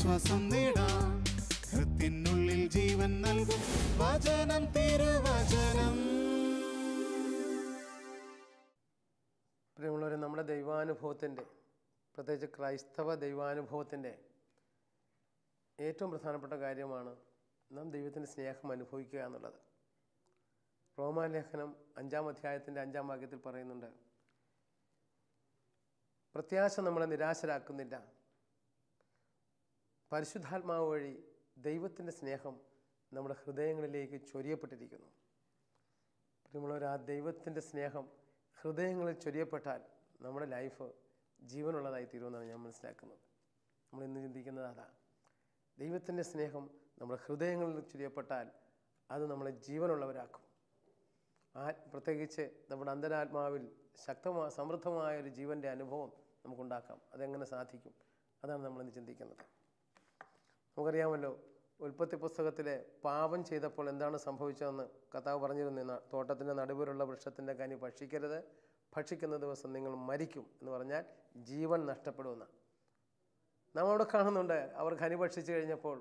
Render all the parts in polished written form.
ആശ്വാസം നേടാം. ഹൃത്തിനുള്ളിൽ ജീവൻ നൽകും വചനം, തിരുവചനം. പ്രിയമുള്ളവരെ, നമ്മുടെ ദൈവാനുഭവത്തിൻ്റെ, പ്രത്യേകിച്ച് ക്രൈസ്തവ ദൈവാനുഭവത്തിൻ്റെ ഏറ്റവും പ്രധാനപ്പെട്ട കാര്യമാണ് നാം ദൈവത്തിൻ്റെ സ്നേഹം അനുഭവിക്കുക എന്നുള്ളത്. റോമാലേഖനം 5-ാം അധ്യായത്തിൻ്റെ 5-ാം വാക്യത്തിൽ പറയുന്നുണ്ട്, പ്രത്യാശ നമ്മളെ നിരാശരാക്കുന്നില്ല, പരിശുദ്ധാത്മാവ് വഴി ദൈവത്തിൻ്റെ സ്നേഹം നമ്മുടെ ഹൃദയങ്ങളിലേക്ക് ചൊരിയപ്പെട്ടിരിക്കുന്നു. പ്രിയമുള്ളവർ, ആ ദൈവത്തിൻ്റെ സ്നേഹം ഹൃദയങ്ങളിൽ ചൊരിയപ്പെട്ടാൽ നമ്മുടെ ലൈഫ് ജീവനുള്ളതായി തീരുമെന്നാണ് ഞാൻ മനസ്സിലാക്കുന്നത്. നമ്മൾ ഇന്ന് ചിന്തിക്കുന്നത് അതാ. ദൈവത്തിൻ്റെ സ്നേഹം നമ്മുടെ ഹൃദയങ്ങളിൽ ചൊരിയപ്പെട്ടാൽ അത് നമ്മളെ ജീവനുള്ളവരാക്കും. പ്രത്യേകിച്ച് നമ്മുടെ അന്തരാത്മാവിൽ സമൃദ്ധമായൊരു ജീവൻ്റെ അനുഭവം നമുക്കുണ്ടാക്കാം. അതെങ്ങനെ സാധിക്കും? അതാണ് നമ്മളിന്ന് ചിന്തിക്കുന്നത്. നമുക്കറിയാമല്ലോ, ഉൽപ്പത്തി പുസ്തകത്തിലെ പാപം ചെയ്തപ്പോൾ എന്താണ് സംഭവിച്ചതെന്ന് കർത്താവ് പറഞ്ഞിരുന്നു. തോട്ടത്തിൻ്റെ നടുവിലുള്ള വൃക്ഷത്തിൻ്റെ കനി ഭക്ഷിക്കരുത്, ഭക്ഷിക്കുന്ന ദിവസം നിങ്ങൾ മരിക്കും എന്ന് പറഞ്ഞാൽ ജീവൻ നഷ്ടപ്പെടുമെന്ന്. നാം അവിടെ കാണുന്നുണ്ട്, അവർ കനി ഭക്ഷിച്ചു കഴിഞ്ഞപ്പോൾ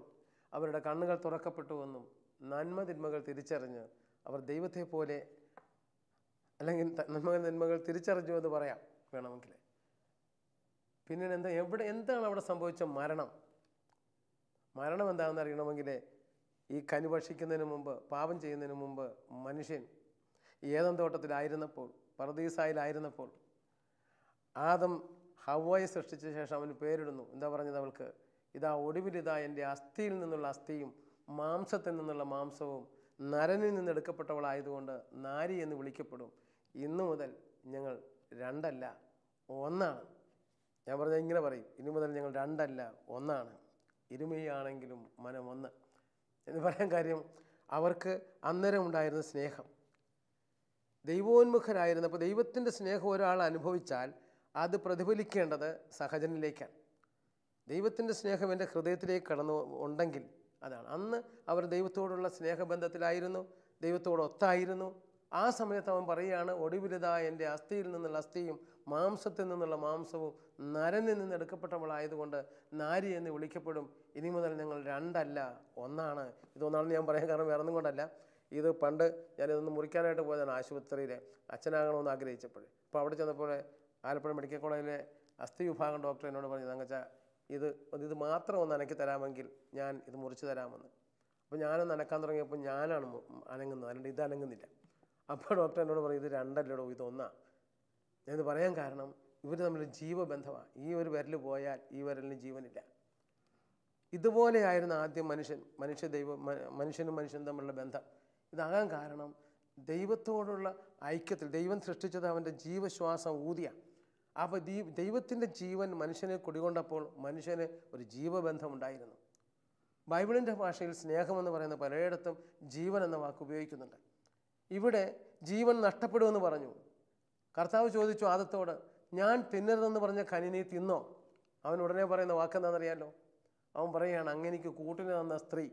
അവരുടെ കണ്ണുകൾ തുറക്കപ്പെട്ടുവെന്നും നന്മ തിന്മകൾ തിരിച്ചറിഞ്ഞ് അവർ ദൈവത്തെ പോലെ, അല്ലെങ്കിൽ നന്മകൾ തിരിച്ചറിഞ്ഞു എന്ന് പറയാം വേണമെങ്കിൽ. പിന്നീട് എന്താണ് അവിടെ സംഭവിച്ച മരണം എന്താണെന്ന് അറിയണമെങ്കിൽ ഈ കനി ഭക്ഷിക്കുന്നതിന് മുമ്പ്, പാപം ചെയ്യുന്നതിന് മുമ്പ് മനുഷ്യൻ ഏദൻ തോട്ടത്തിലായിരുന്നപ്പോൾ, പർദീസായിലായിരുന്നപ്പോൾ ആദം ഹവ്വയെ സൃഷ്ടിച്ച ശേഷം അവന് പേരിടുന്നു. എന്താ പറഞ്ഞത് അവൾക്ക്? ഇതാ ഒടുവിലിതാ എൻ്റെ അസ്ഥിയിൽ നിന്നുള്ള അസ്ഥിയും മാംസത്തിൽ നിന്നുള്ള മാംസവും നരനിൽ നിന്ന് എടുക്കപ്പെട്ടവളായതുകൊണ്ട് നാരി എന്ന് വിളിക്കപ്പെടും. ഇന്നു മുതൽ ഞങ്ങൾ രണ്ടല്ല ഒന്നാണ്. ഞാൻ പറഞ്ഞാൽ ഇങ്ങനെ പറയും, ഇനി മുതൽ ഞങ്ങൾ രണ്ടല്ല ഒന്നാണ്, ഇരുമയാണെങ്കിലും മനം ഒന്ന് എന്ന് പറയാൻ കാര്യം, അവർക്ക് അന്നേരം ഉണ്ടായിരുന്ന സ്നേഹം. ദൈവോന്മുഖരായിരുന്നപ്പോൾ ദൈവത്തിൻ്റെ സ്നേഹം ഒരാൾ അനുഭവിച്ചാൽ അത് പ്രതിഫലിക്കേണ്ടത് സഹജനിലേക്കാണ്. ദൈവത്തിൻ്റെ സ്നേഹം എൻ്റെ ഹൃദയത്തിലേക്ക് ഉണ്ടെങ്കിൽ അതാണ്. അന്ന് അവർ ദൈവത്തോടുള്ള സ്നേഹബന്ധത്തിലായിരുന്നു, ദൈവത്തോടൊത്തായിരുന്നു. ആ സമയത്ത് അവൻ പറയുകയാണ്, ഒടുവിലിതാ എൻ്റെ അസ്ഥിയിൽ നിന്നുള്ള അസ്ഥിയും മാംസത്തിൽ നിന്നുള്ള മാംസവും നരനിൽ നിന്ന് എടുക്കപ്പെട്ടവളായതുകൊണ്ട് നാരി എന്ന് വിളിക്കപ്പെടും. ഇനി മുതൽ ഞങ്ങൾ രണ്ടല്ല ഒന്നാണ്. ഇതൊന്നാണെന്ന് ഞാൻ പറയാൻ കാരണം വേറെ ഒന്നും കൊണ്ടല്ല. ഇത് പണ്ട് ഞാനിതൊന്ന് മുറിക്കാനായിട്ട് പോയതാണ് ആശുപത്രിയിൽ, അച്ഛനാകണമെന്ന് ആഗ്രഹിച്ചപ്പോൾ. അപ്പോൾ അവിടെ ചെന്നപ്പോൾ ആലപ്പുഴ മെഡിക്കൽ കോളേജിലെ അസ്ഥി വിഭാഗം ഡോക്ടർ എന്നോട് പറഞ്ഞു, തങ്കച്ചാ ഇത് മാത്രം ഒന്ന് അനക്കി തരാമെങ്കിൽ ഞാൻ ഇത് മുറിച്ച് തരാമെന്ന്. അപ്പോൾ ഞാനൊന്ന് അനക്കാൻ തുടങ്ങിയപ്പോൾ ഞാനാണ് അനങ്ങുന്നത്, അല്ലാണ്ട് ഇത് അനങ്ങുന്നില്ല. അപ്പോൾ ഡോക്ടർ എന്നോട് പറയും, ഇത് രണ്ടല്ലടോ, ഇതൊന്നാണ്. ഞാനിത് പറയാൻ കാരണം ഇവർ തമ്മിൽ ജീവബന്ധമാണ്. ഈ ഒരു വിരൽ പോയാൽ ഈ വിരലിന് ജീവനില്ല. ഇതുപോലെയായിരുന്നു ആദ്യം മനുഷ്യനും മനുഷ്യനും തമ്മിലുള്ള ബന്ധം. ഇതാകാൻ കാരണം ദൈവത്തോടുള്ള ഐക്യത്തിൽ, ദൈവം സൃഷ്ടിച്ചത് അവൻ്റെ ജീവശ്വാസം ഊതിയ. അപ്പോൾ ദൈവത്തിൻ്റെ ജീവൻ മനുഷ്യനെ കുടികൊണ്ടപ്പോൾ മനുഷ്യന് ഒരു ജീവബന്ധമുണ്ടായിരുന്നു. ബൈബിളിൻ്റെ ഭാഷയിൽ സ്നേഹമെന്ന് പറയുന്ന പലയിടത്തും ജീവൻ എന്ന വാക്ക് ഉപയോഗിക്കുന്നുണ്ട്. ഇവിടെ ജീവൻ നഷ്ടപ്പെടുമെന്ന് പറഞ്ഞു. കർത്താവ് ചോദിച്ചു ആദത്തോട്, ഞാൻ തിന്നരുതെന്ന് പറഞ്ഞ കനി നീ തിന്നോ? അവൻ ഉടനെ പറയുന്ന വാക്കെന്താണെന്നറിയാമല്ലോ? അവൻ പറയുകയാണ്, അങ്ങെനിക്ക് കൂട്ടിന് തന്ന സ്ത്രീ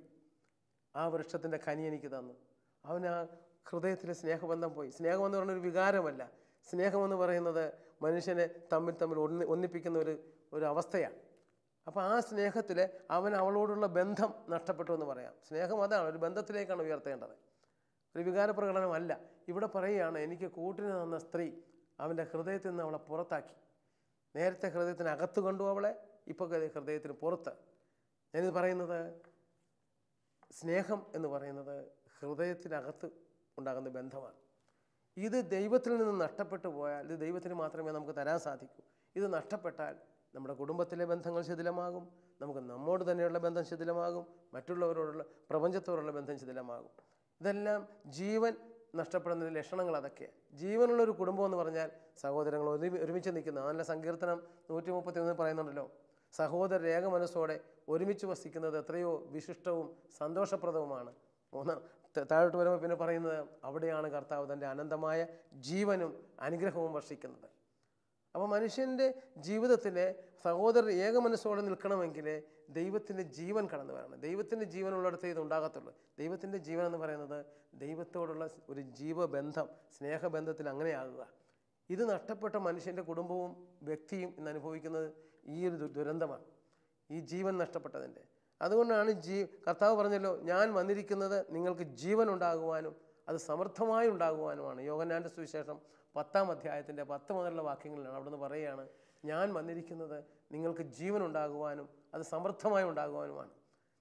ആ വൃക്ഷത്തിൻ്റെ കനി എനിക്ക് തന്നു. അവൻ ആ ഹൃദയത്തിലെ സ്നേഹബന്ധം പോയി. സ്നേഹമെന്ന് പറയുന്നൊരു വികാരമല്ല. സ്നേഹമെന്ന് പറയുന്നത് മനുഷ്യനെ തമ്മിൽ ഒന്നിപ്പിക്കുന്ന ഒരു അവസ്ഥയാണ്. അപ്പോൾ ആ സ്നേഹത്തിൽ അവളോടുള്ള ബന്ധം നഷ്ടപ്പെട്ടു എന്ന് പറയാം. സ്നേഹം അതാണ്, ഒരു ബന്ധത്തിലേക്കാണ് ഉയർത്തേണ്ടത്, ഒരു വികാര പ്രകടനമല്ല. ഇവിടെ പറയുകയാണ്, എനിക്ക് കൂട്ടിന് തന്ന സ്ത്രീ അവൻ്റെ ഹൃദയത്തിൽ നിന്ന് അവളെ പുറത്താക്കി. നേരത്തെ ഹൃദയത്തിനകത്ത് കണ്ടു അവളെ, ഇപ്പോൾ ഹൃദയത്തിന് പുറത്ത്. ഞാനിത് പറയുന്നത്, സ്നേഹം എന്ന് പറയുന്നത് ഹൃദയത്തിനകത്ത് ഉണ്ടാകുന്ന ബന്ധമാണ്. ഇത് ദൈവത്തിൽ നിന്ന് നഷ്ടപ്പെട്ടു പോയാൽ ഇത് ദൈവത്തിന് മാത്രമേ നമുക്ക് തരാൻ സാധിക്കൂ. ഇത് നഷ്ടപ്പെട്ടാൽ നമ്മുടെ കുടുംബത്തിലെ ബന്ധങ്ങൾ ശിഥിലമാകും, നമുക്ക് നമ്മോട് തന്നെയുള്ള ബന്ധം ശിഥിലമാകും, മറ്റുള്ളവരോടുള്ള പ്രപഞ്ചത്തോടുള്ള ബന്ധം ശിഥിലമാകും. ഇതെല്ലാം ജീവൻ നഷ്ടപ്പെടുന്ന ലക്ഷണങ്ങൾ അതൊക്കെയാണ്. ജീവനുള്ളൊരു കുടുംബം എന്ന് പറഞ്ഞാൽ സഹോദരങ്ങൾ ഒരുമിച്ച് നിൽക്കുന്നത്. നല്ല സങ്കീർത്തനം 131 പറയുന്നുണ്ടല്ലോ, സഹോദരർ ഏക മനസ്സോടെ ഒരുമിച്ച് വസിക്കുന്നത് എത്രയോ വിശിഷ്ടവും സന്തോഷപ്രദവുമാണ്. താഴോട്ട് വരുമ്പോൾ പിന്നെ പറയുന്നത്, അവിടെയാണ് കർത്താവ് തൻ്റെ അനന്തമായ ജീവനും അനുഗ്രഹവും വർഷിക്കുന്നത്. അപ്പോൾ മനുഷ്യൻ്റെ ജീവിതത്തിലെ സഹോദരർ ഏക മനസ്സോടെ നിൽക്കണമെങ്കിൽ ദൈവത്തിൻ്റെ ജീവൻ കടന്നു വരണം. ദൈവത്തിൻ്റെ ജീവനുള്ളിടത്തേ ഇത് ഉണ്ടാകത്തുള്ളൂ. ദൈവത്തിൻ്റെ ജീവൻ എന്ന് പറയുന്നത് ദൈവത്തോടുള്ള ഒരു ജീവബന്ധം, സ്നേഹബന്ധത്തിൽ അങ്ങനെയാകുക. ഇത് നഷ്ടപ്പെട്ട മനുഷ്യൻ്റെ കുടുംബവും വ്യക്തിയും ഇന്ന് അനുഭവിക്കുന്നത് ഈ ഒരു ദുരന്തമാണ്. ഈ ജീവൻ നഷ്ടപ്പെട്ടതിൻ്റെ. അതുകൊണ്ടാണ് കർത്താവ് പറഞ്ഞല്ലോ, ഞാൻ വന്നിരിക്കുന്നത് നിങ്ങൾക്ക് ജീവൻ ഉണ്ടാകുവാനും അത് സമൃദ്ധമായി ഉണ്ടാകുവാനുമാണ്. യോഹന്നാൻ്റെ സുവിശേഷം 10-ാം അധ്യായത്തിൻ്റെ 10 മുതലുള്ള വാക്യങ്ങളിലാണ്. അവിടുന്ന് പറയുകയാണ്, ഞാൻ വന്നിരിക്കുന്നത് നിങ്ങൾക്ക് ജീവൻ ഉണ്ടാകുവാനും അത് സമൃദ്ധമായി ഉണ്ടാകുവാനുമാണ്.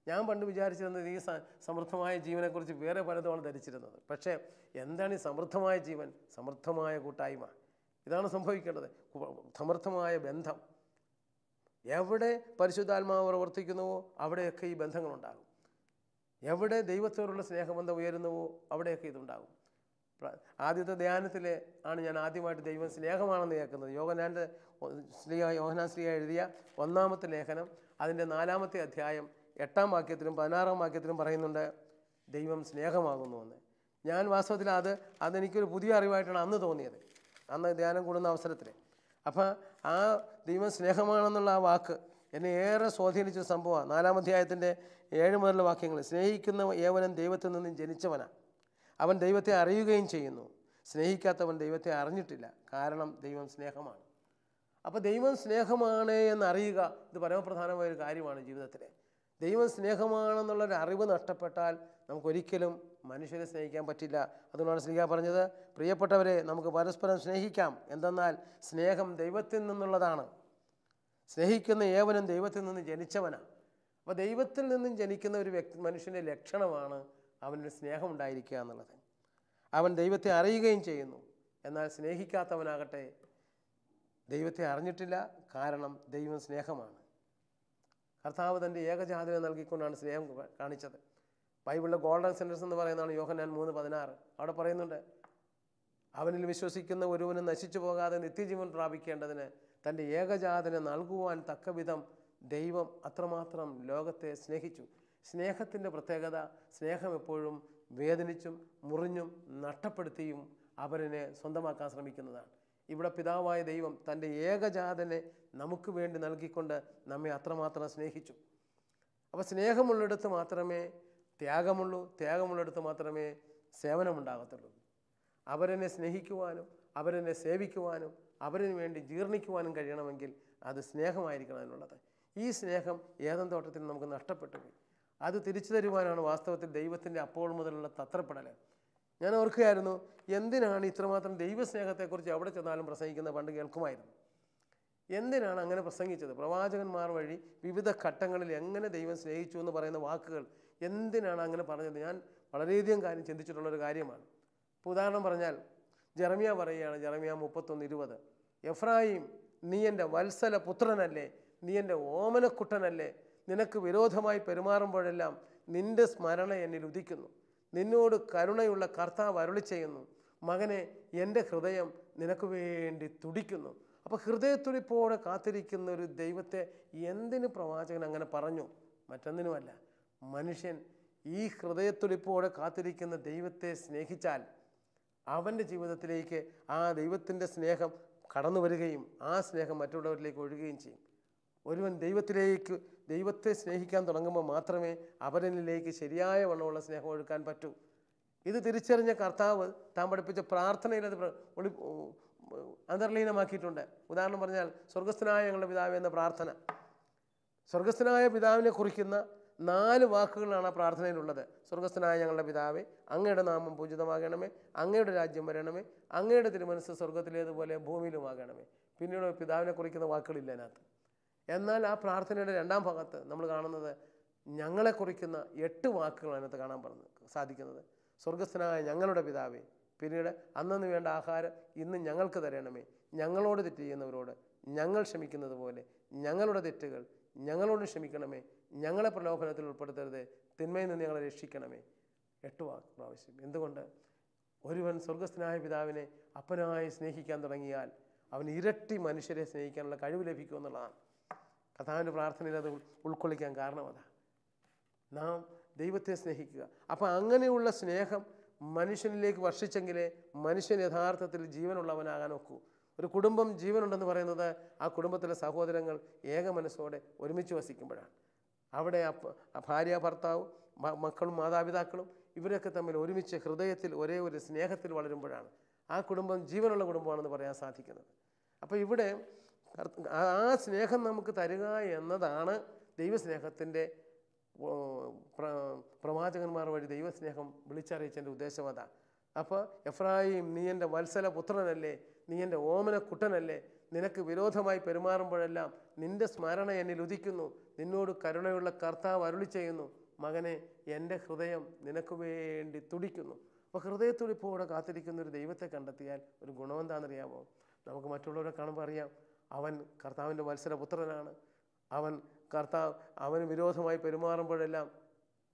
ഞാൻ പണ്ട് വിചാരിച്ചിരുന്നത് ഈ സമൃദ്ധമായ ജീവനെക്കുറിച്ച് വേറെ പലതുമാണ് ധരിച്ചിരുന്നത്. പക്ഷേ എന്താണ് ഈ സമൃദ്ധമായ ജീവൻ? സമൃദ്ധമായ കൂട്ടായ്മ. ഇതാണ് സംഭവിക്കേണ്ടത്. സമൃദ്ധമായ ബന്ധം. എവിടെ പരിശുദ്ധാത്മാവ് പ്രവർത്തിക്കുന്നുവോ അവിടെയൊക്കെ ഈ ബന്ധങ്ങളുണ്ടാകും. എവിടെ ദൈവത്തോടുള്ള സ്നേഹബന്ധം ഉയരുന്നുവോ അവിടെയൊക്കെ ഇതുണ്ടാകും. ആദ്യത്തെ ധ്യാനത്തിൽ ആണ് ഞാൻ ആദ്യമായിട്ട് ദൈവം സ്നേഹമാണെന്ന് കേൾക്കുന്നത്. യോഹന്നാൻ ശ്ലീഹ എഴുതിയ 1-ാമത്തെ ലേഖനം അതിൻ്റെ 4-ാമത്തെ അധ്യായം 8-ാം വാക്യത്തിലും 16-ാം വാക്യത്തിലും പറയുന്നുണ്ട് ദൈവം സ്നേഹമാകുന്നുവെന്ന്. ഞാൻ വാസ്തവത്തിൽ അതെനിക്കൊരു പുതിയ അറിവായിട്ടാണ് അന്ന് തോന്നിയത്, അന്ന് ധ്യാനം കൂടുന്ന അവസരത്തിൽ. അപ്പം ആ ദൈവം സ്നേഹമാണെന്നുള്ള ആ വാക്ക് എന്നെ ഏറെ സ്വാധീനിച്ച സംഭവമാണ്. 4-ാം അധ്യായത്തിൻ്റെ 7 മുതലുള്ള വാക്യങ്ങൾ. സ്നേഹിക്കുന്ന ഏവനും ദൈവത്തിൽ നിന്നും ജനിച്ചവനാണ്, അവൻ ദൈവത്തെ അറിയുകയും ചെയ്യുന്നു. സ്നേഹിക്കാത്തവൻ ദൈവത്തെ അറിഞ്ഞിട്ടില്ല, കാരണം ദൈവം സ്നേഹമാണ്. അപ്പോൾ ദൈവം സ്നേഹമാണ് എന്നറിയുക ഇത് പരമപ്രധാനമായൊരു കാര്യമാണ് ജീവിതത്തിൽ. ദൈവം സ്നേഹമാണെന്നുള്ളൊരു അറിവ് നഷ്ടപ്പെട്ടാൽ നമുക്കൊരിക്കലും മനുഷ്യരെ സ്നേഹിക്കാൻ പറ്റില്ല. അതുകൊണ്ടാണ് ശ്ലീഹ പറഞ്ഞത്, പ്രിയപ്പെട്ടവരെ, നമുക്ക് പരസ്പരം സ്നേഹിക്കാം, എന്തെന്നാൽ സ്നേഹം ദൈവത്തിൽ നിന്നുള്ളതാണ്. സ്നേഹിക്കുന്ന ഏവനും ദൈവത്തിൽ നിന്ന് ജനിച്ചവനാണ്. അപ്പോൾ ദൈവത്തിൽ നിന്നും ജനിക്കുന്ന ഒരു മനുഷ്യൻ്റെ ലക്ഷണമാണ് അവന് സ്നേഹം ഉണ്ടായിരിക്കുക എന്നുള്ളത്. അവൻ ദൈവത്തെ അറിയുകയും ചെയ്യുന്നു. എന്നാൽ സ്നേഹിക്കാത്തവനാകട്ടെ ദൈവത്തെ അറിഞ്ഞിട്ടില്ല, കാരണം ദൈവം സ്നേഹമാണ്. കർത്താവ് തൻ്റെ ഏകജാതനെ നൽകിക്കൊണ്ടാണ് സ്നേഹം കാണിച്ചത്. ബൈബിളിലെ ഗോൾഡൻ സെൻറ്റൻസ് എന്ന് പറയുന്നതാണ് യോഹന്നാൻ 3:16. അവിടെ പറയുന്നുണ്ട്, അവനിൽ വിശ്വസിക്കുന്ന ഒരുവനും നശിച്ചു പോകാതെ നിത്യജീവൻ പ്രാപിക്കേണ്ടതിന് തൻ്റെ ഏകജാതനെ നൽകുവാൻ തക്കവിധം ദൈവം അത്രമാത്രം ലോകത്തെ സ്നേഹിച്ചു. സ്നേഹത്തിൻ്റെ പ്രത്യേകത, സ്നേഹം എപ്പോഴും വേദനിച്ചും മുറിഞ്ഞും നഷ്ടപ്പെടുത്തിയും അവരിനെ സ്വന്തമാക്കാൻ ശ്രമിക്കുന്നതാണ്. ഇവിടെ പിതാവായ ദൈവം തൻ്റെ ഏകജാതനെ നമുക്ക് വേണ്ടി നൽകിക്കൊണ്ട് നമ്മെ അത്രമാത്രം സ്നേഹിച്ചു. അപ്പോൾ സ്നേഹമുള്ളിടത്ത് മാത്രമേ ത്യാഗമുള്ളൂ, ത്യാഗമുള്ളിടത്ത് മാത്രമേ സേവനമുണ്ടാകത്തുള്ളൂ. അവരെന്നെ സ്നേഹിക്കുവാനും അവരെന്നെ സേവിക്കുവാനും അവരിന് വേണ്ടി ജീർണിക്കുവാനും കഴിയണമെങ്കിൽ അത് സ്നേഹമായിരിക്കണം എന്നുള്ളത്. ഈ സ്നേഹം ഏദൻ തോട്ടത്തിൽ നമുക്ക് നഷ്ടപ്പെട്ടു പോയി. അത് തിരിച്ചു തരുവാനാണ് വാസ്തവത്തിൽ ദൈവത്തിൻ്റെ അപ്പോൾ മുതലുള്ള തത്രപ്പെടൽ. ഞാൻ ഓർക്കുകയായിരുന്നു, എന്തിനാണ് ഇത്രമാത്രം ദൈവസ്നേഹത്തെക്കുറിച്ച് എവിടെ ചെന്നാലും പ്രസംഗിക്കുന്നത് പണ്ട് കേൾക്കുമായിരുന്നു. എന്തിനാണ് അങ്ങനെ പ്രസംഗിച്ചത്? പ്രവാചകന്മാർ വഴി വിവിധ ഘട്ടങ്ങളിൽ എങ്ങനെ ദൈവം സ്നേഹിച്ചു എന്ന് പറയുന്ന വാക്കുകൾ എന്തിനാണ് അങ്ങനെ പറഞ്ഞത്? ഞാൻ വളരെയധികം കാര്യം ചിന്തിച്ചിട്ടുള്ളൊരു കാര്യമാണ്. ഇപ്പോൾ ഉദാഹരണം പറഞ്ഞാൽ ജെറമ്യ പറയുകയാണ്, ജെറമ്യ 31:20, എഫ്രായിം, നീ എൻ്റെ വത്സല പുത്രനല്ലേ, നീ എൻ്റെ ഓമനക്കുട്ടനല്ലേ, നിനക്ക് വിരോധമായി പെരുമാറുമ്പോഴെല്ലാം നിൻ്റെ സ്മരണ എന്നിൽ ഉദിക്കുന്നു, നിന്നോട് കരുണയുള്ള കർത്താവ് അരുളി ചെയ്യുന്നു, മകനെ, എൻ്റെ ഹൃദയം നിനക്ക് വേണ്ടി തുടിക്കുന്നു. അപ്പോൾ ഹൃദയത്തുടിപ്പോടെ കാത്തിരിക്കുന്ന ഒരു ദൈവത്തെ എന്തിന് പ്രവാചകൻ അങ്ങനെ പറഞ്ഞു? മറ്റൊന്നിനുമല്ല, മനുഷ്യൻ ഈ ഹൃദയത്തുടിപ്പോടെ കാത്തിരിക്കുന്ന ദൈവത്തെ സ്നേഹിച്ചാൽ അവൻ്റെ ജീവിതത്തിലേക്ക് ആ ദൈവത്തിൻ്റെ സ്നേഹം കടന്നു വരികയും ആ സ്നേഹം മറ്റുള്ളവരിലേക്ക് ഒഴുകുകയും ചെയ്യും. ഒരുവൻ ദൈവത്തെ സ്നേഹിക്കാൻ തുടങ്ങുമ്പോൾ മാത്രമേ അവരിലേക്ക് ശരിയായ വണ്ണമുള്ള സ്നേഹം ഒഴുക്കാൻ പറ്റൂ. ഇത് തിരിച്ചറിഞ്ഞ കർത്താവ് താൻ പഠിപ്പിച്ച പ്രാർത്ഥനയിൽ അത് അന്തർലീനമാക്കിയിട്ടുണ്ട്. ഉദാഹരണം പറഞ്ഞാൽ, സ്വർഗസ്ഥനായ ഞങ്ങളുടെ പിതാവേ എന്ന പ്രാർത്ഥന, സ്വർഗസ്ഥനായ പിതാവിനെ കുറിക്കുന്ന 4 വാക്കുകളാണ് ആ പ്രാർത്ഥനയിലുള്ളത്. സ്വർഗസ്ഥനായ ഞങ്ങളുടെ പിതാവേ, അങ്ങയുടെ നാമം പൂജിതമാകണമേ, അങ്ങയുടെ രാജ്യം വരണമേ, അങ്ങയുടെ തിരുമനസ്സ് സ്വർഗത്തിലേതുപോലെ ഭൂമിയിലുമാകണമേ. പിന്നീട് പിതാവിനെ കുറിക്കുന്ന വാക്കുകളില്ല അതിനകത്ത്. എന്നാൽ ആ പ്രാർത്ഥനയുടെ 2-ാം ഭാഗത്ത് നമ്മൾ കാണുന്നത് ഞങ്ങളെ കുറിക്കുന്ന 8 വാക്കുകളാണ് അതിനകത്ത് കാണാൻ സാധിക്കുന്നത്. സ്വർഗസ്ഥനായ ഞങ്ങളുടെ പിതാവേ, പിന്നീട് അന്നു വേണ്ട ആഹാരം ഇന്ന് ഞങ്ങൾക്ക് തരണമേ, ഞങ്ങളോട് തെറ്റ് ചെയ്യുന്നവരോട് ഞങ്ങൾ ക്ഷമിക്കുന്നത് പോലെ ഞങ്ങളുടെ തെറ്റുകൾ ഞങ്ങളോട് ക്ഷമിക്കണമേ, ഞങ്ങളെ പ്രലോഭനത്തിൽ ഉൾപ്പെടുത്തരുത്, തിന്മയിൽ നിന്ന് ഞങ്ങളെ രക്ഷിക്കണമേ. 8 പ്രാവശ്യം. എന്തുകൊണ്ട്? ഒരുവൻ സ്വർഗസ്ഥനായ പിതാവിനെ അപ്പനായി സ്നേഹിക്കാൻ തുടങ്ങിയാൽ അവന് ഇരട്ടി മനുഷ്യരെ സ്നേഹിക്കാനുള്ള കഴിവ് ലഭിക്കുമെന്നുള്ളതാണ്. കർത്താവിൻ്റെ പ്രാർത്ഥനയിൽ അത് ഉൾക്കൊള്ളിക്കാൻ കാരണം അതാണ്. നാം ദൈവത്തെ സ്നേഹിക്കുക. അപ്പോൾ അങ്ങനെയുള്ള സ്നേഹം മനുഷ്യനിലേക്ക് വർഷിച്ചെങ്കിലേ മനുഷ്യൻ യഥാർത്ഥത്തിൽ ജീവനുള്ളവനാകാൻ ഒക്കൂ. ഒരു കുടുംബം ജീവനുണ്ടെന്ന് പറയുന്നത് ആ കുടുംബത്തിലെ സഹോദരങ്ങൾ ഏക മനസ്സോടെ ഒരുമിച്ച് വസിക്കുമ്പോഴാണ്. അവിടെ ഭാര്യ, ഭർത്താവും, മക്കളും, മാതാപിതാക്കളും ഇവരൊക്കെ തമ്മിൽ ഒരുമിച്ച് ഹൃദയത്തിൽ ഒരേ ഒരു സ്നേഹത്തിൽ വളരുമ്പോഴാണ് ആ കുടുംബം ജീവനുള്ള കുടുംബമാണെന്ന് പറയാൻ സാധിക്കുന്നത്. അപ്പോൾ ഇവിടെ ആ സ്നേഹം നമുക്ക് തരിക എന്നതാണ് ദൈവസ്നേഹത്തിൻ്റെ പ്രവാചകന്മാർ വഴി ദൈവസ്നേഹം വിളിച്ചറിയിച്ചതിൻ്റെ ഉദ്ദേശം അതാണ്. അപ്പോൾ എഫ്രായിം, നീ എൻ്റെ വത്സല പുത്രനല്ലേ, നീ എൻ്റെ ഓമന കുട്ടനല്ലേ, നിനക്ക് വിരോധമായി പെരുമാറുമ്പോഴെല്ലാം നിൻ്റെ സ്മരണ എന്നിൽ ഉദിക്കുന്നു, നിന്നോട് കരുണയുള്ള കർത്താവ് അരുളി ചെയ്യുന്നു, മകനെ എൻ്റെ ഹൃദയം നിനക്ക് വേണ്ടി തുടിക്കുന്നു. അപ്പോൾ ഹൃദയത്തുടിപ്പോടെ കാത്തിരിക്കുന്ന ഒരു ദൈവത്തെ കണ്ടെത്തിയാൽ ഒരു ഗുണം എന്താണെന്നറിയാമോ? നമുക്ക് മറ്റുള്ളവരെ കാണുമ്പോൾ അറിയാം, അവൻ കർത്താവിൻ്റെ വത്സല പുത്രനാണ്, അവന് വിരോധമായി പെരുമാറുമ്പോഴെല്ലാം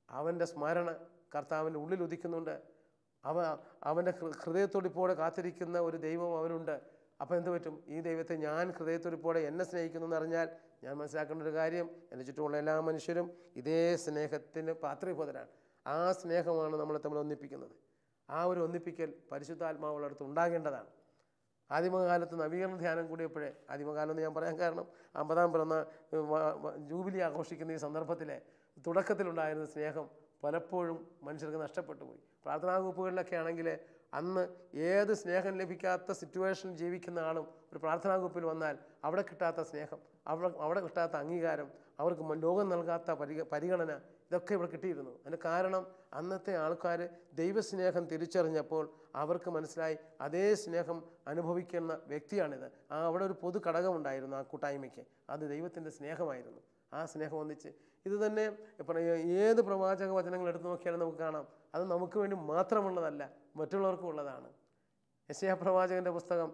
അവൻ്റെ സ്മരണ കർത്താവിൻ്റെ ഉള്ളിൽ ഉദിക്കുന്നുണ്ട്. അവൻ്റെ ഹൃദയത്തുടിപ്പോടെ കാത്തിരിക്കുന്ന ഒരു ദൈവം അവനുണ്ട്. അപ്പോൾ എന്ത് പറ്റും? ഈ ദൈവത്തെ ഞാൻ ഹൃദയത്തുടിപ്പോടെ എന്നെ സ്നേഹിക്കുന്നു എന്നറിഞ്ഞാൽ ഞാൻ മനസ്സിലാക്കേണ്ട ഒരു കാര്യം, എൻ്റെ ചുറ്റുമുള്ള എല്ലാ മനുഷ്യരും ഇതേ സ്നേഹത്തിന് പാത്രീഭൂതരാണ്. ആ സ്നേഹമാണ് നമ്മളെ തമ്മിൽ ഒന്നിപ്പിക്കുന്നത്. ആ ഒരു ഒന്നിപ്പിക്കൽ പരിശുദ്ധാത്മാവുള്ള അടുത്ത് ഉണ്ടാകേണ്ടതാണ്. ആദിമകാലത്ത് നവീകരണ ധ്യാനം കൂടിയപ്പോഴേ, ആദിമകാലം എന്ന് ഞാൻ പറയാൻ കാരണം 50-ാം പിറന്നാൾ ജൂബിലി ആഘോഷിക്കുന്ന ഈ സന്ദർഭത്തിലെ തുടക്കത്തിലുണ്ടായിരുന്ന സ്നേഹം പലപ്പോഴും മനുഷ്യർക്ക് നഷ്ടപ്പെട്ടു പോയി. പ്രാർത്ഥനാ ഗ്രൂപ്പുകളിലൊക്കെ ആണെങ്കിൽ അന്ന് ഏത് സ്നേഹം ലഭിക്കാത്ത സിറ്റുവേഷനിൽ ജീവിക്കുന്ന ആളും ഒരു പ്രാർത്ഥനാ ഗ്രൂപ്പിൽ വന്നാൽ അവിടെ കിട്ടാത്ത സ്നേഹം, അവിടെ കിട്ടാത്ത അംഗീകാരം, അവർക്ക് ലോകം നൽകാത്ത പരിഗണന, ഇതൊക്കെ ഇവിടെ കിട്ടിയിരുന്നു. അതിന് കാരണം അന്നത്തെ ആൾക്കാർ ദൈവസ്നേഹം തിരിച്ചറിഞ്ഞപ്പോൾ അവർക്ക് മനസ്സിലായി അതേ സ്നേഹം അനുഭവിക്കുന്ന വ്യക്തിയാണിത്. അവിടെ ഒരു പൊതു ഘടകമുണ്ടായിരുന്നു ആ കൂട്ടായ്മയ്ക്ക്, അത് ദൈവത്തിൻ്റെ സ്നേഹമായിരുന്നു. ആ സ്നേഹം ഒന്നിച്ച് ഇത് തന്നെ ഏത് പ്രവാചക വചനങ്ങൾ എടുത്തു നോക്കിയാലും നമുക്ക് കാണാം, അത് നമുക്ക് വേണ്ടി മാത്രമുള്ളതല്ല, മറ്റുള്ളവർക്കും ഉള്ളതാണ്. യെശയ്യാ പ്രവാചകൻ്റെ പുസ്തകം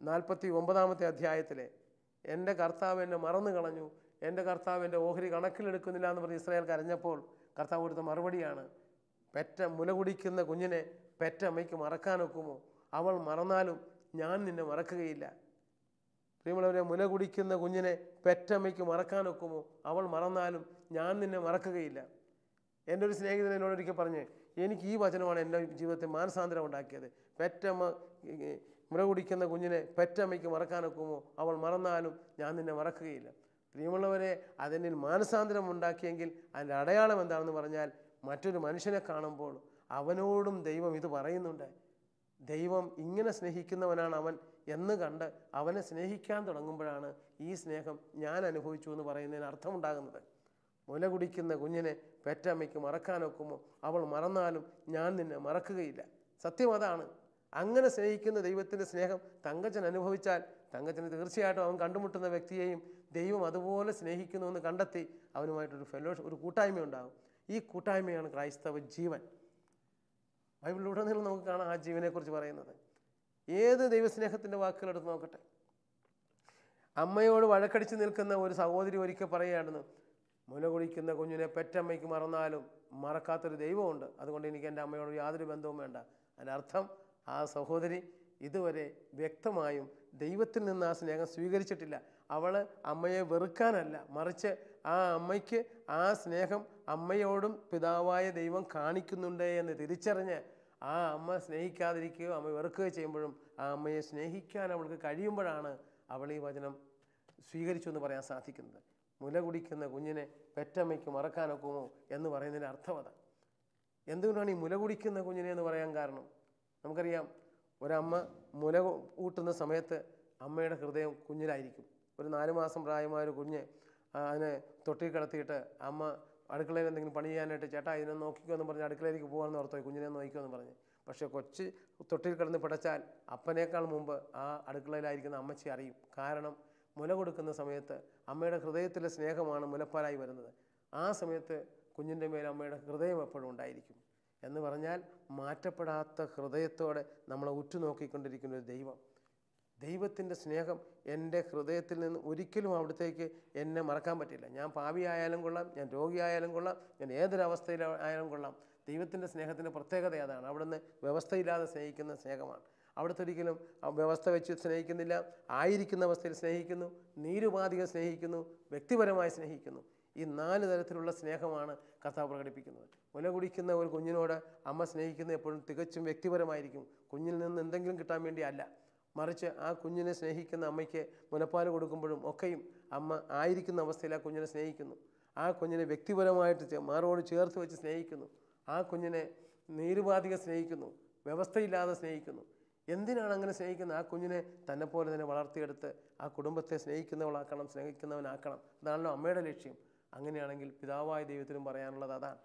49-ാമത്തെ അധ്യായത്തിലെ എൻ്റെ കർത്താവ് എന്നെ മറന്നു കളഞ്ഞു, എൻ്റെ കർത്താവ് എൻ്റെ ഓഹരി കണക്കിലെടുക്കുന്നില്ല എന്ന് പറഞ്ഞ് ഇസ്രായേൽ കരഞ്ഞപ്പോൾ കർത്താവ് കൊടുത്ത മറുപടിയാണ്, മുല കുടിക്കുന്ന കുഞ്ഞിനെ പെറ്റമ്മയ്ക്ക് മറക്കാനൊക്കുമോ? അവൾ മറന്നാലും ഞാൻ നിന്നെ മറക്കുകയില്ല. പ്രിയമുള്ളവരെ, മുല കുടിക്കുന്ന കുഞ്ഞിനെ പെറ്റമ്മയ്ക്ക് മറക്കാനൊക്കുമോ? അവൾ മറന്നാലും ഞാൻ നിന്നെ മറക്കുകയില്ല. എൻ്റെ ഒരു സ്നേഹിതൻ എന്നോട് ഒരിക്കൽ പറഞ്ഞ്, എനിക്ക് ഈ വചനമാണ് എൻ്റെ ജീവിതത്തിൽ മാനസാന്തരം ഉണ്ടാക്കിയത്. മുല കുടിക്കുന്ന കുഞ്ഞിനെ പെറ്റമ്മയ്ക്ക് മറക്കാനൊക്കുമോ? അവൾ മറന്നാലും ഞാൻ നിന്നെ മറക്കുകയില്ല. പ്രിയമുള്ളവരെ, അതിനിൽ മാനസാന്തരം ഉണ്ടാക്കിയെങ്കിൽ അതിൻ്റെ അടയാളം എന്താണെന്ന് പറഞ്ഞാൽ, മറ്റൊരു മനുഷ്യനെ കാണുമ്പോൾ അവനോടും ദൈവം ഇത് പറയുന്നുണ്ട്. ദൈവം ഇങ്ങനെ സ്നേഹിക്കുന്നവനാണ് അവൻ എന്ന് കണ്ട് അവനെ സ്നേഹിക്കാൻ തുടങ്ങുമ്പോഴാണ് ഈ സ്നേഹം ഞാൻ അനുഭവിച്ചു എന്ന് പറയുന്നതിന് അർത്ഥമുണ്ടാകുന്നത്. മുല കുടിക്കുന്ന കുഞ്ഞിനെ പെറ്റമ്മയ്ക്ക് മറക്കാനൊക്കുമോ? അവൾ മറന്നാലും ഞാൻ നിന്നെ മറക്കുകയില്ല. സത്യം അതാണ്. അങ്ങനെ സ്നേഹിക്കുന്ന ദൈവത്തിൻ്റെ സ്നേഹം തങ്കച്ചൻ അനുഭവിച്ചാൽ തങ്കച്ചന് തീർച്ചയായിട്ടും അവൻ കണ്ടുമുട്ടുന്ന വ്യക്തിയെയും ദൈവം അതുപോലെ സ്നേഹിക്കുന്നുവെന്ന് കണ്ടെത്തി അവനുമായിട്ടൊരു ഒരു കൂട്ടായ്മ ഉണ്ടാകും. ഈ കൂട്ടായ്മയാണ് ക്രൈസ്തവ ജീവൻ. ബൈബിളിലുടനീളം നമുക്ക് കാണാം ആ ജീവനെക്കുറിച്ച് പറയുന്നത്. ഏത് ദൈവസ്നേഹത്തിൻ്റെ വാക്കുകൾ എടുത്ത് നോക്കട്ടെ. അമ്മയോട് വഴക്കടിച്ച് നിൽക്കുന്ന ഒരു സഹോദരി ഒരിക്കൽ പറയുകയായിരുന്നു, മുല കുടിക്കുന്ന കുഞ്ഞിനെ പെറ്റമ്മയ്ക്ക് മറന്നാലും മറക്കാത്തൊരു ദൈവമുണ്ട്, അതുകൊണ്ട് എനിക്ക് എൻ്റെ അമ്മയോട് യാതൊരു ബന്ധവും വേണ്ട. അതിൻ്റെ അർത്ഥം ആ സഹോദരി ഇതുവരെ വ്യക്തമായും ദൈവത്തിൽ നിന്ന് ആ സ്നേഹം സ്വീകരിച്ചിട്ടില്ല. അവൾ അമ്മയെ വെറുക്കാനല്ല, മറിച്ച് ആ അമ്മയ്ക്ക് ആ സ്നേഹം അമ്മയോടും പിതാവായ ദൈവം കാണിക്കുന്നുണ്ട് എന്ന് തിരിച്ചറിഞ്ഞ് ആ അമ്മ സ്നേഹിക്കാതിരിക്കുകയോ അമ്മ വെറുക്കുകയോ ചെയ്യുമ്പോഴും ആ അമ്മയെ സ്നേഹിക്കാൻ അവൾക്ക് കഴിയുമ്പോഴാണ് അവൾ ഈ വചനം സ്വീകരിച്ചു എന്ന് പറയാൻ സാധിക്കുന്നത്. മുല കുടിക്കുന്ന കുഞ്ഞിനെ പെറ്റമ്മയ്ക്ക് മറക്കാനൊക്കുമോ എന്ന് പറയുന്നതിന് അർത്ഥം അതാണ്. എന്തുകൊണ്ടാണ് ഈ മുല കുടിക്കുന്ന കുഞ്ഞിനെ എന്ന് പറയാൻ കാരണം? നമുക്കറിയാം, ഒരമ്മ മുല കൂട്ടുന്ന സമയത്ത് അമ്മയുടെ ഹൃദയം കുഞ്ഞിലായിരിക്കും. ഒരു 4 മാസം പ്രായമായ ഒരു കുഞ്ഞ് അതിനെ തൊട്ടിൽ കിടത്തിയിട്ട് അമ്മ അടുക്കളയിൽ എന്തെങ്കിലും പണി ചെയ്യാനായിട്ട്, ചേട്ടാ ഇതിനെ നോക്കിക്കോ എന്ന് പറഞ്ഞ് അടുക്കളയിലേക്ക് പോകാമെന്ന് ഓർത്തോ, കുഞ്ഞിനെ നോക്കിക്കോ എന്ന് പറഞ്ഞ്. പക്ഷേ കൊച്ച് തൊട്ടിൽ കിടന്ന് പിടച്ചാൽ അപ്പനേക്കാൾ മുമ്പ് ആ അടുക്കളയിലായിരിക്കുന്ന അമ്മച്ചി അറിയും. കാരണം മുല കൊടുക്കുന്ന സമയത്ത് അമ്മയുടെ ഹൃദയത്തിലെ സ്നേഹമാണ് മുലപ്പാലായി വരുന്നത്. ആ സമയത്ത് കുഞ്ഞിൻ്റെ മേൽ അമ്മയുടെ ഹൃദയം എപ്പോഴും ഉണ്ടായിരിക്കും. എന്ന് പറഞ്ഞാൽ മാറ്റപ്പെടാത്ത ഹൃദയത്തോടെ നമ്മളെ ഉറ്റുനോക്കിക്കൊണ്ടിരിക്കുന്ന ഒരു ദൈവം. ദൈവത്തിൻ്റെ സ്നേഹം എൻ്റെ ഹൃദയത്തിൽ നിന്ന് ഒരിക്കലും അവിടത്തേക്ക് എന്നെ മറക്കാൻ പറ്റില്ല. ഞാൻ പാപിയായാലും കൊള്ളാം, ഞാൻ രോഗിയായാലും കൊള്ളാം, ഞാൻ ഏതൊരവസ്ഥയിലായാലും കൊള്ളാം, ദൈവത്തിൻ്റെ സ്നേഹത്തിൻ്റെ പ്രത്യേകത അതാണ്. അവിടുന്ന് വ്യവസ്ഥയില്ലാതെ സ്നേഹിക്കുന്ന സ്നേഹമാണ്. അവിടുത്തെ ഒരിക്കലും വ്യവസ്ഥ വെച്ച് സ്നേഹിക്കുന്നില്ല. ആയിരിക്കുന്ന അവസ്ഥയിൽ സ്നേഹിക്കുന്നു, നീരുപാധികം സ്നേഹിക്കുന്നു, വ്യക്തിപരമായി സ്നേഹിക്കുന്നു. ഈ 4 തരത്തിലുള്ള സ്നേഹമാണ് കർത്താവ് പ്രകടിപ്പിക്കുന്നത്. മുല കുടിക്കുന്ന ഒരു കുഞ്ഞിനോട് അമ്മ സ്നേഹിക്കുന്നത് എപ്പോഴും തികച്ചും വ്യക്തിപരമായിരിക്കും. കുഞ്ഞിൽ നിന്ന് എന്തെങ്കിലും കിട്ടാൻ വേണ്ടി അല്ല, മറിച്ച് ആ കുഞ്ഞിനെ സ്നേഹിക്കുന്ന അമ്മയ്ക്ക് മുലപ്പാൽ കൊടുക്കുമ്പോഴും ഒക്കെയും അമ്മ ആയിരിക്കുന്ന അവസ്ഥയിൽ ആ കുഞ്ഞിനെ സ്നേഹിക്കുന്നു. ആ കുഞ്ഞിനെ വ്യക്തിപരമായിട്ട് മാറോട് ചേർത്ത് വെച്ച് സ്നേഹിക്കുന്നു. ആ കുഞ്ഞിനെ നീരുപാധികം സ്നേഹിക്കുന്നു, വ്യവസ്ഥയില്ലാതെ സ്നേഹിക്കുന്നു. എന്തിനാണ് അങ്ങനെ സ്നേഹിക്കുന്നത്? ആ കുഞ്ഞിനെ തന്നെപ്പോലെ തന്നെ വളർത്തിയെടുത്ത് ആ കുടുംബത്തെ സ്നേഹിക്കുന്നവനാക്കണം. അതാണല്ലോ അമ്മയുടെ ലക്ഷ്യം. അങ്ങനെയാണെങ്കിൽ പിതാവായ ദൈവത്തിനും പറയാനുള്ളത് അതാണ്.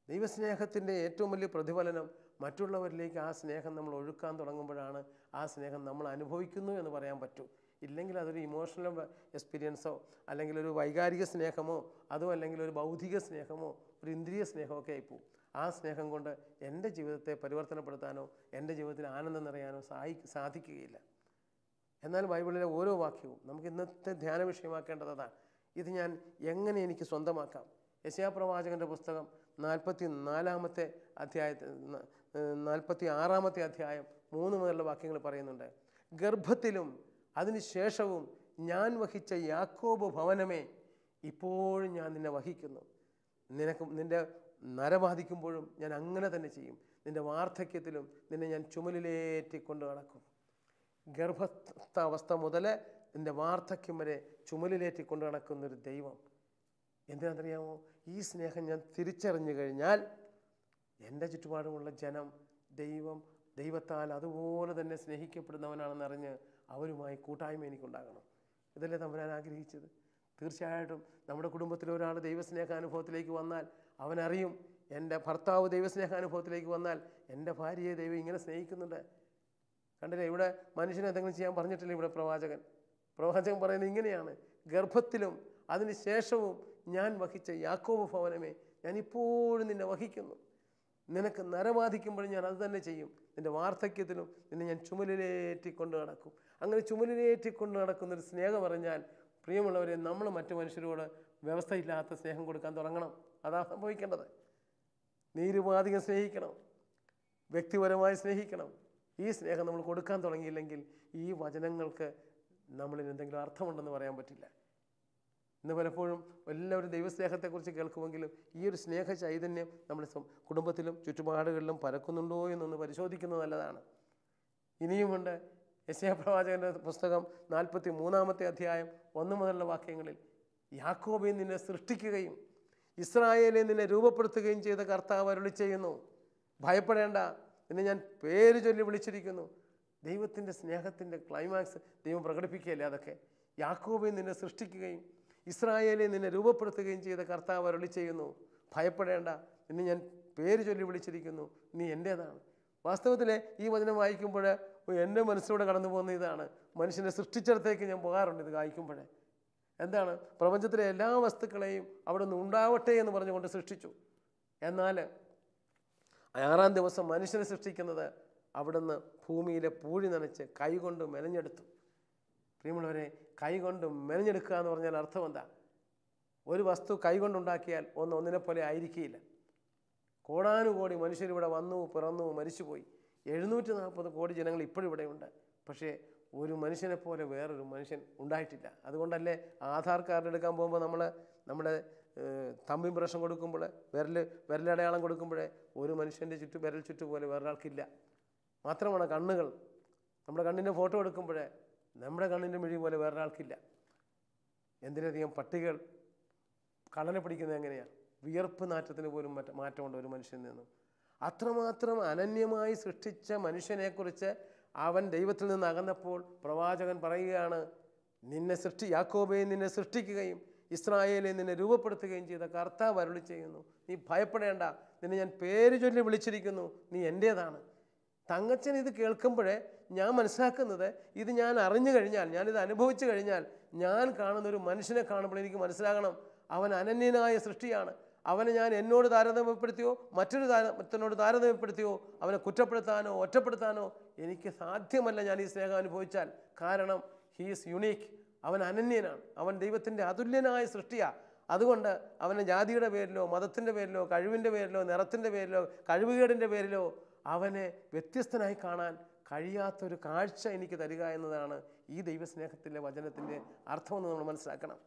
ദൈവസ്നേഹത്തിൻ്റെ ഏറ്റവും വലിയ പ്രതിഫലനം മറ്റുള്ളവരിലേക്ക് ആ സ്നേഹം നമ്മൾ ഒഴുക്കാൻ തുടങ്ങുമ്പോഴാണ് ആ സ്നേഹം നമ്മൾ അനുഭവിക്കുന്നു എന്ന് പറയാൻ പറ്റൂ. ഇല്ലെങ്കിൽ അതൊരു ഇമോഷണൽ എക്സ്പീരിയൻസോ അല്ലെങ്കിൽ ഒരു വൈകാരിക സ്നേഹമോ അതോ അല്ലെങ്കിൽ ഒരു ബൗദ്ധിക സ്നേഹമോ ഒരു ഇന്ദ്രിയ സ്നേഹമൊക്കെ ആയിപ്പോവും. ആ സ്നേഹം കൊണ്ട് എൻ്റെ ജീവിതത്തെ പരിവർത്തനപ്പെടുത്താനോ എൻ്റെ ജീവിതത്തിൽ ആനന്ദം നിറയാനോ സാധിക്കുകയില്ല. എന്നാൽ ബൈബിളിലെ ഓരോ വാക്യവും നമുക്ക് ഇന്നത്തെ ധ്യാന വിഷയമാക്കേണ്ടത് അതാണ്. ഇത് ഞാൻ എങ്ങനെ എനിക്ക് സ്വന്തമാക്കാം? യെശയ്യാ പ്രവാചകൻ്റെ പുസ്തകം 44-ാമത്തെ അധ്യായത്തിൽ 46-ാമത്തെ അധ്യായം 3 മുതലുള്ള വാക്യങ്ങൾ പറയുന്നുണ്ട്. ഗർഭത്തിലും അതിനുശേഷവും ഞാൻ വഹിച്ച യാക്കോബ് ഭവനമേ, ഇപ്പോഴും ഞാൻ നിന്നെ വഹിക്കുന്നു. നിന്റെ നരബാധിക്കുമ്പോഴും ഞാൻ അങ്ങനെ തന്നെ ചെയ്യും. നിന്റെ വാർദ്ധക്യത്തിലും നിന്നെ ഞാൻ ചുമലിലേറ്റിക്കൊണ്ട് നടക്കും. ഗർഭസ്ഥാവസ്ഥ മുതൽ നിന്റെ വാർദ്ധക്യം വരെ ചുമലിലേറ്റിക്കൊണ്ട് നടക്കുന്നൊരു ദൈവം. എന്തിനാണെന്നറിയാമോ? ഈ സ്നേഹം ഞാൻ തിരിച്ചറിഞ്ഞു കഴിഞ്ഞാൽ എൻ്റെ ചുറ്റുപാടുമുള്ള ജനം ദൈവത്താൽ അതുപോലെ തന്നെ സ്നേഹിക്കപ്പെടുന്നവനാണെന്നറിഞ്ഞ് അവരുമായി കൂട്ടായ്മ എനിക്കുണ്ടാകണം. ഇതല്ലേ തമ്പുരാൻ ആഗ്രഹിച്ചത്? തീർച്ചയായിട്ടും നമ്മുടെ കുടുംബത്തിലെ ഒരാൾ ദൈവസ്നേഹാനുഭവത്തിലേക്ക് വന്നാൽ അവനറിയും, എൻ്റെ ഭർത്താവ് ദൈവസ്നേഹാനുഭവത്തിലേക്ക് വന്നാൽ എൻ്റെ ഭാര്യയെ ദൈവം ഇങ്ങനെ സ്നേഹിക്കുന്നുണ്ട്. കണ്ടില്ലേ, ഇവിടെ മനുഷ്യനെ എന്തെങ്കിലും ചെയ്യാൻ പറഞ്ഞിട്ടില്ല. ഇവിടെ പ്രവാചകൻ പറയുന്നത് ഇങ്ങനെയാണ്: ഗർഭത്തിലും അതിന് ശേഷവും ഞാൻ വഹിച്ച യാക്കോബ് ഭവനമേ, ഞാൻ ഇപ്പോഴും നിന്നെ വഹിക്കുന്നു. നിനക്ക് നരബാധിക്കുമ്പോഴും ഞാൻ അത് തന്നെ ചെയ്യും. നിൻ്റെ വാർദ്ധക്യത്തിലും നിന്നെ ഞാൻ ചുമലിലേറ്റിക്കൊണ്ട് നടക്കും. അങ്ങനെ ചുമലിലേറ്റിക്കൊണ്ട് നടക്കുന്നൊരു സ്നേഹം പറഞ്ഞാൽ, പ്രിയമുള്ളവരെ, നമ്മൾ മറ്റു മനുഷ്യരോട് വ്യവസ്ഥയില്ലാത്ത സ്നേഹം കൊടുക്കാൻ തുടങ്ങണം. അതാ സംഭവിക്കേണ്ടത്. നിരുപാധികം സ്നേഹിക്കണം, വ്യക്തിപരമായി സ്നേഹിക്കണം. ഈ സ്നേഹം നമ്മൾ കൊടുക്കാൻ തുടങ്ങിയില്ലെങ്കിൽ ഈ വചനങ്ങൾക്ക് നമ്മളിൽ എന്തെങ്കിലും അർത്ഥമുണ്ടെന്ന് പറയാൻ പറ്റില്ല. ഇന്ന് പലപ്പോഴും എല്ലാവരും ദൈവസ്നേഹത്തെക്കുറിച്ച് കേൾക്കുമെങ്കിലും ഈ ഒരു സ്നേഹ ചൈതന്യം നമ്മുടെ കുടുംബത്തിലും ചുറ്റുപാടുകളിലും പരക്കുന്നുണ്ടോ എന്നൊന്ന് പരിശോധിക്കുന്നത് നല്ലതാണ്. ഇനിയുമുണ്ട് യെശയ്യാ പ്രവാചകൻ്റെ പുസ്തകം 43-ാമത്തെ അധ്യായം 1 മുതലുള്ള വാക്യങ്ങളിൽ, യാക്കോബേ നിന്നെ സൃഷ്ടിക്കുകയും ഇസ്രായേലെ നിന്നെ രൂപപ്പെടുത്തുകയും ചെയ്ത കർത്താവ് അരുളി ചെയ്യുന്നു, ഭയപ്പെടേണ്ട, നിന്നെ ഞാൻ പേര് ചൊല്ലി വിളിച്ചിരിക്കുന്നു. ദൈവത്തിൻ്റെ സ്നേഹത്തിൻ്റെ ക്ലൈമാക്സ് ദൈവം പ്രകടിപ്പിക്കുകയല്ലേ അതൊക്കെ. യാക്കോബേ നിന്നെ സൃഷ്ടിക്കുകയും ഇസ്രായേലെ നിന്നെ രൂപപ്പെടുത്തുകയും ചെയ്ത കർത്താവ് അരുളി ചെയ്യുന്നു, ഭയപ്പെടേണ്ട, നിന്നെ ഞാൻ പേര് ചൊല്ലി വിളിച്ചിരിക്കുന്നു, നീ എൻ്റേതാണ്. വാസ്തവത്തിൽ ഈ വചനം വായിക്കുമ്പോൾ എൻ്റെ മനസ്സിലൂടെ കടന്നു പോകുന്ന ഇതാണ്. മനുഷ്യനെ സൃഷ്ടിച്ചിടത്തേക്ക് ഞാൻ പോകാറുണ്ട് ഇത് വായിക്കുമ്പോഴേ. എന്താണ്? പ്രപഞ്ചത്തിലെ എല്ലാ വസ്തുക്കളെയും അവിടെ നിന്ന് ഉണ്ടാവട്ടെ എന്ന് പറഞ്ഞുകൊണ്ട് സൃഷ്ടിച്ചു. എന്നാൽ 6-ാം ദിവസം മനുഷ്യനെ സൃഷ്ടിക്കുന്നത് അവിടുന്ന് ഭൂമിയിലെ പൂഴി നനച്ച് കൈകൊണ്ട് മെനഞ്ഞെടുത്തു. പ്രിയമുള്ളവരെ, കൈകൊണ്ട് മെനഞ്ഞെടുക്കുക എന്ന് പറഞ്ഞാൽ അർത്ഥം എന്താ? ഒരു വസ്തു കൈകൊണ്ടുണ്ടാക്കിയാൽ ഒന്നിനെ പോലെ ആയിരിക്കില്ല. കോടാനുകോടി മനുഷ്യരിവിടെ വന്നു, പിറന്നു, മരിച്ചുപോയി. 740 കോടി ജനങ്ങൾ ഇപ്പോഴും ഇവിടെയുണ്ട്. പക്ഷേ ഒരു മനുഷ്യനെ പോലെ വേറൊരു മനുഷ്യൻ ഉണ്ടായിട്ടില്ല. അതുകൊണ്ടല്ലേ ആധാർ കാർഡ് എടുക്കാൻ പോകുമ്പോൾ നമ്മുടെ തമ്പ് ഇംപ്രഷൻ കൊടുക്കുമ്പോൾ വിരലടയാളം കൊടുക്കുമ്പോഴേ ഒരു മനുഷ്യൻ്റെ വിരൽ ചുറ്റു പോലെ വേറൊരാൾക്കില്ല. മാത്രമാണ് കണ്ണുകൾ. നമ്മുടെ കണ്ണിൻ്റെ ഫോട്ടോ എടുക്കുമ്പോഴേ നമ്മുടെ കണ്ണിൻ്റെ മിഴി പോലെ വേറൊരാൾക്കില്ല. എന്തിനധികം പട്ടികൾ കള്ളനെ പിടിക്കുന്നത് എങ്ങനെയാണ്? വിയർപ്പ് നാറ്റത്തിന് പോലും മാറ്റമുണ്ട് ഒരു മനുഷ്യനിൽ നിന്നും. അത്രമാത്രം അനന്യമായി സൃഷ്ടിച്ച മനുഷ്യനെക്കുറിച്ച് അവൻ ദൈവത്തിൽ നിന്ന് അകന്നപ്പോൾ പ്രവാചകൻ പറയുകയാണ്, യാക്കോബയെ നിന്നെ സൃഷ്ടിക്കുകയും ഇസ്രായേലെ നിന്നെ രൂപപ്പെടുത്തുകയും ചെയ്ത കർത്താവ് അരുളി ചെയ്യുന്നു, നീ ഭയപ്പെടേണ്ട, നിന്നെ ഞാൻ പേര് ചൊല്ലി വിളിച്ചിരിക്കുന്നു, നീ എൻ്റേതാണ്. തങ്കച്ചൻ ഇത് കേൾക്കുമ്പോഴേ ഞാൻ മനസ്സിലാക്കുന്നത്, ഇത് ഞാൻ അറിഞ്ഞു കഴിഞ്ഞാൽ, ഞാനിത് അനുഭവിച്ചു കഴിഞ്ഞാൽ, ഞാൻ കാണുന്നൊരു മനുഷ്യനെ കാണുമ്പോൾ എനിക്ക് മനസ്സിലാകണം അവൻ അനന്യനായ സൃഷ്ടിയാണ്. അവനെ ഞാൻ എന്നോട് താരതമ്യപ്പെടുത്തിയോ മറ്റൊരു താരതമ്യപ്പെടുത്തിയോ അവനെ കുറ്റപ്പെടുത്താനോ ഒറ്റപ്പെടുത്താനോ എനിക്ക് സാധ്യമല്ല ഞാൻ ഈ സ്നേഹം അനുഭവിച്ചാൽ. കാരണം ഹീസ് യുണീക്ക്, അവൻ അനന്യനാണ്, അവൻ ദൈവത്തിൻ്റെ അതുല്യനായ സൃഷ്ടിയാണ്. അതുകൊണ്ട് അവനെ ജാതിയുടെ പേരിലോ മതത്തിൻ്റെ പേരിലോ കഴിവിൻ്റെ പേരിലോ നിറത്തിൻ്റെ പേരിലോ കഴിവുകേടിൻ്റെ പേരിലോ അവനെ വ്യത്യസ്തനായി കാണാൻ കഴിയാത്തൊരു കാഴ്ച എനിക്ക് തരിക എന്നതാണ് ഈ ദൈവസ്നേഹത്തിൻ്റെ വചനത്തിൻ്റെ അർത്ഥമെന്ന് നമ്മൾ മനസ്സിലാക്കണം.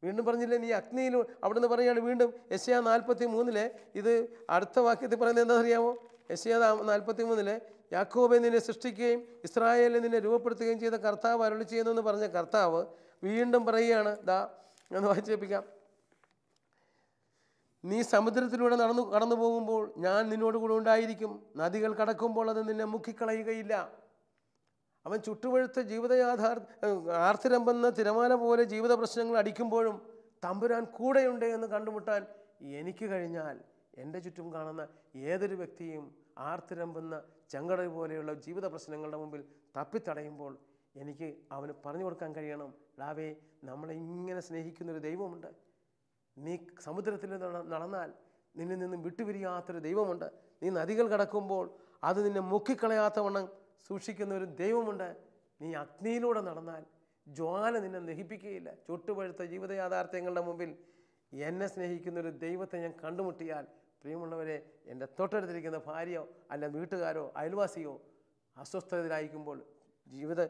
വീണ്ടും പറഞ്ഞില്ലേ, നീ അഗ്നിയിൽ, അവിടുന്ന് പറയുകയാണ് വീണ്ടും യെശയ്യാ 43 ഇത് അടുത്ത വാക്യത്തിൽ പറയുന്നത് എന്താ അറിയാമോ? യെശയ്യാ 43 യാക്കോബെ നിന്നെ സൃഷ്ടിക്കുകയും ഇസ്രായേലിനെ നിന്നെ രൂപപ്പെടുത്തുകയും ചെയ്ത കർത്താവ് അരുളി ചെയ്യുന്നു എന്ന് പറഞ്ഞ കർത്താവ് വീണ്ടും പറയുകയാണ്, ദാ ഞാൻ വായിച്ചേൽപ്പിക്കാം. നീ സമുദ്രത്തിലൂടെ കടന്നു പോകുമ്പോൾ ഞാൻ നിന്നോട് കൂടെ ഉണ്ടായിരിക്കും. നദികൾ കടക്കുമ്പോൾ അത് നിന്നെ മുക്കിക്കളയുകയില്ല. അവൻ ചുട്ടുപഴുത്ത ആർത്തിരമ്പെന്ന തിരമാല പോലെ ജീവിത പ്രശ്നങ്ങൾ അടിക്കുമ്പോഴും തമ്പുരാൻ കൂടെയുണ്ട് എന്ന് കണ്ടുമുട്ടാൻ എനിക്ക് കഴിഞ്ഞാൽ എൻ്റെ ചുറ്റും കാണുന്ന ഏതൊരു വ്യക്തിയും ആർത്തിരമ്പുന്ന ചെങ്കടൽ പോലെയുള്ള ജീവിത പ്രശ്നങ്ങളുടെ മുമ്പിൽ തപ്പിത്തടയുമ്പോൾ എനിക്ക് അവന് പറഞ്ഞു കൊടുക്കാൻ കഴിയണം, ലാവേ, നമ്മളെ ഇങ്ങനെ സ്നേഹിക്കുന്നൊരു ദൈവമുണ്ട്. നീ സമുദ്രത്തിൽ നടന്നാൽ നിന്നിൽ നിന്നും വിട്ടുപിരിയാത്തൊരു ദൈവമുണ്ട്. നീ നദികൾ കടക്കുമ്പോൾ അത് നിന്നെ മുക്കിക്കളയാത്തവണ്ണം സൂക്ഷിക്കുന്ന ഒരു ദൈവമുണ്ട്. നീ അഗ്നിയിലൂടെ നടന്നാൽ ജ്വാല നിന്നെ ദഹിപ്പിക്കുകയില്ല. ചുട്ടുപഴുത്ത ജീവിത യാഥാർത്ഥ്യങ്ങളുടെ മുമ്പിൽ എന്നെ സ്നേഹിക്കുന്നൊരു ദൈവത്തെ ഞാൻ കണ്ടുമുട്ടിയാൽ, പ്രിയമുള്ളവരെ, എൻ്റെ തൊട്ടടുത്തിരിക്കുന്ന ഭാര്യയോ അല്ല വീട്ടുകാരോ അയൽവാസിയോ അസ്വസ്ഥതയിലായിരിക്കുമ്പോൾ, ജീവിത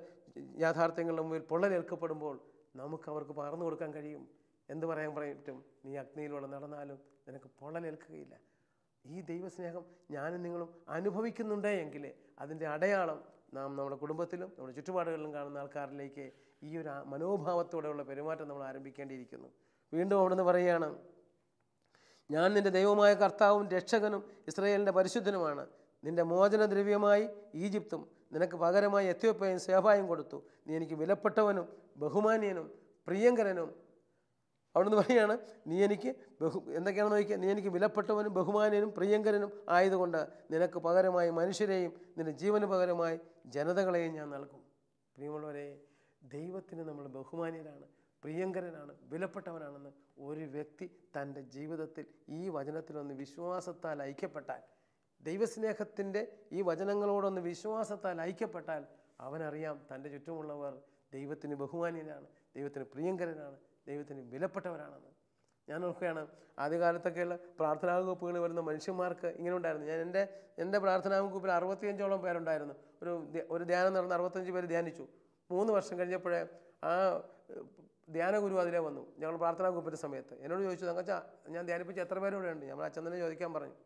യാഥാർത്ഥ്യങ്ങളുടെ മുമ്പിൽ പൊള്ളലേൽക്കപ്പെടുമ്പോൾ നമുക്ക് അവർക്ക് പകർന്നു കൊടുക്കാൻ കഴിയും. എന്ത് പറയാൻ പറ്റും? നീ അഗ്നിയിലൂടെ നടന്നാലും നിനക്ക് പൊള്ളലേൽക്കുകയില്ല. ഈ ദൈവസ്നേഹം ഞാനും നിങ്ങളും അനുഭവിക്കുന്നുണ്ടേ എങ്കിൽ അതിൻ്റെ അടയാളം നാം നമ്മുടെ കുടുംബത്തിലും നമ്മുടെ ചുറ്റുപാടുകളിലും കാണുന്ന ആൾക്കാരിലേക്ക് ഈ ഒരു മനോഭാവത്തോടെയുള്ള പെരുമാറ്റം നമ്മൾ ആരംഭിക്കേണ്ടിയിരിക്കുന്നു. വീണ്ടും അവിടുന്ന് പറയുകയാണ്, ഞാൻ നിൻ്റെ ദൈവമായ കർത്താവും രക്ഷകനും ഇസ്രായേലിൻ്റെ പരിശുദ്ധനുമാണ്. നിൻ്റെ മോചനദ്രവ്യമായി ഈജിപ്തും നിനക്ക് പകരമായി എത്യോപ്യയും സേബായും കൊടുത്തു. നീ എനിക്ക് വിലപ്പെട്ടവനും ബഹുമാന്യനും പ്രിയങ്കരനും. അവിടുന്ന് പറയുകയാണ്, നീ എനിക്ക് എന്തൊക്കെയാണെന്ന് നോക്കിയാൽ, നീ എനിക്ക് വിലപ്പെട്ടവനും ബഹുമാന്യനും പ്രിയങ്കരനും ആയതുകൊണ്ട് നിനക്ക് പകരമായി മനുഷ്യരെയും നിൻ്റെ ജീവന് പകരമായി ജനതകളെയും ഞാൻ നൽകും. പ്രിയമുള്ളവരെ, ദൈവത്തിന് നമ്മൾ ബഹുമാന്യനാണ്, പ്രിയങ്കരനാണ്, വിലപ്പെട്ടവനാണെന്ന് ഒരു വ്യക്തി തൻ്റെ ജീവിതത്തിൽ ഈ വചനത്തിലൊന്ന് വിശ്വാസത്താൽ ഐക്യപ്പെട്ടാൽ, ദൈവസ്നേഹത്തിൻ്റെ ഈ വചനങ്ങളോടൊന്ന് വിശ്വാസത്താൽ ഐക്യപ്പെട്ടാൽ അവനറിയാം തൻ്റെ ചുറ്റുമുള്ളവർ ദൈവത്തിന് ബഹുമാന്യനാണ്, ദൈവത്തിന് പ്രിയങ്കരനാണ്, ദൈവത്തിന് വിലപ്പെട്ടവരാണെന്ന്. ഞാൻ ഓർക്കുകയാണ്, ആദ്യകാലത്തൊക്കെയുള്ള പ്രാർത്ഥനാ ഗ്രൂപ്പുകളിൽ വരുന്ന മനുഷ്യന്മാർക്ക് ഇങ്ങനെ ഉണ്ടായിരുന്നു. എൻ്റെ പ്രാർത്ഥനാ ഗ്രൂപ്പിൽ 65ഓളം പേരുണ്ടായിരുന്നു. ഒരു ധ്യാനം നടന്ന് 65 പേര് ധ്യാനിച്ചു. 3 വർഷം കഴിഞ്ഞപ്പോഴേ ആ ധ്യാനഗുരു അതിലേ വന്നു. ഞങ്ങൾ പ്രാർത്ഥനാ ഗ്രൂപ്പിൻ്റെ സമയത്ത് എന്നോട് ചോദിച്ചു, തങ്കച്ചാ, ഞാൻ ധ്യാനിപ്പിച്ച് എത്ര പേരോടെ ഉണ്ട്? ഞങ്ങൾ അച്ഛൻ തന്നെ ചോദിക്കാൻ പറഞ്ഞു.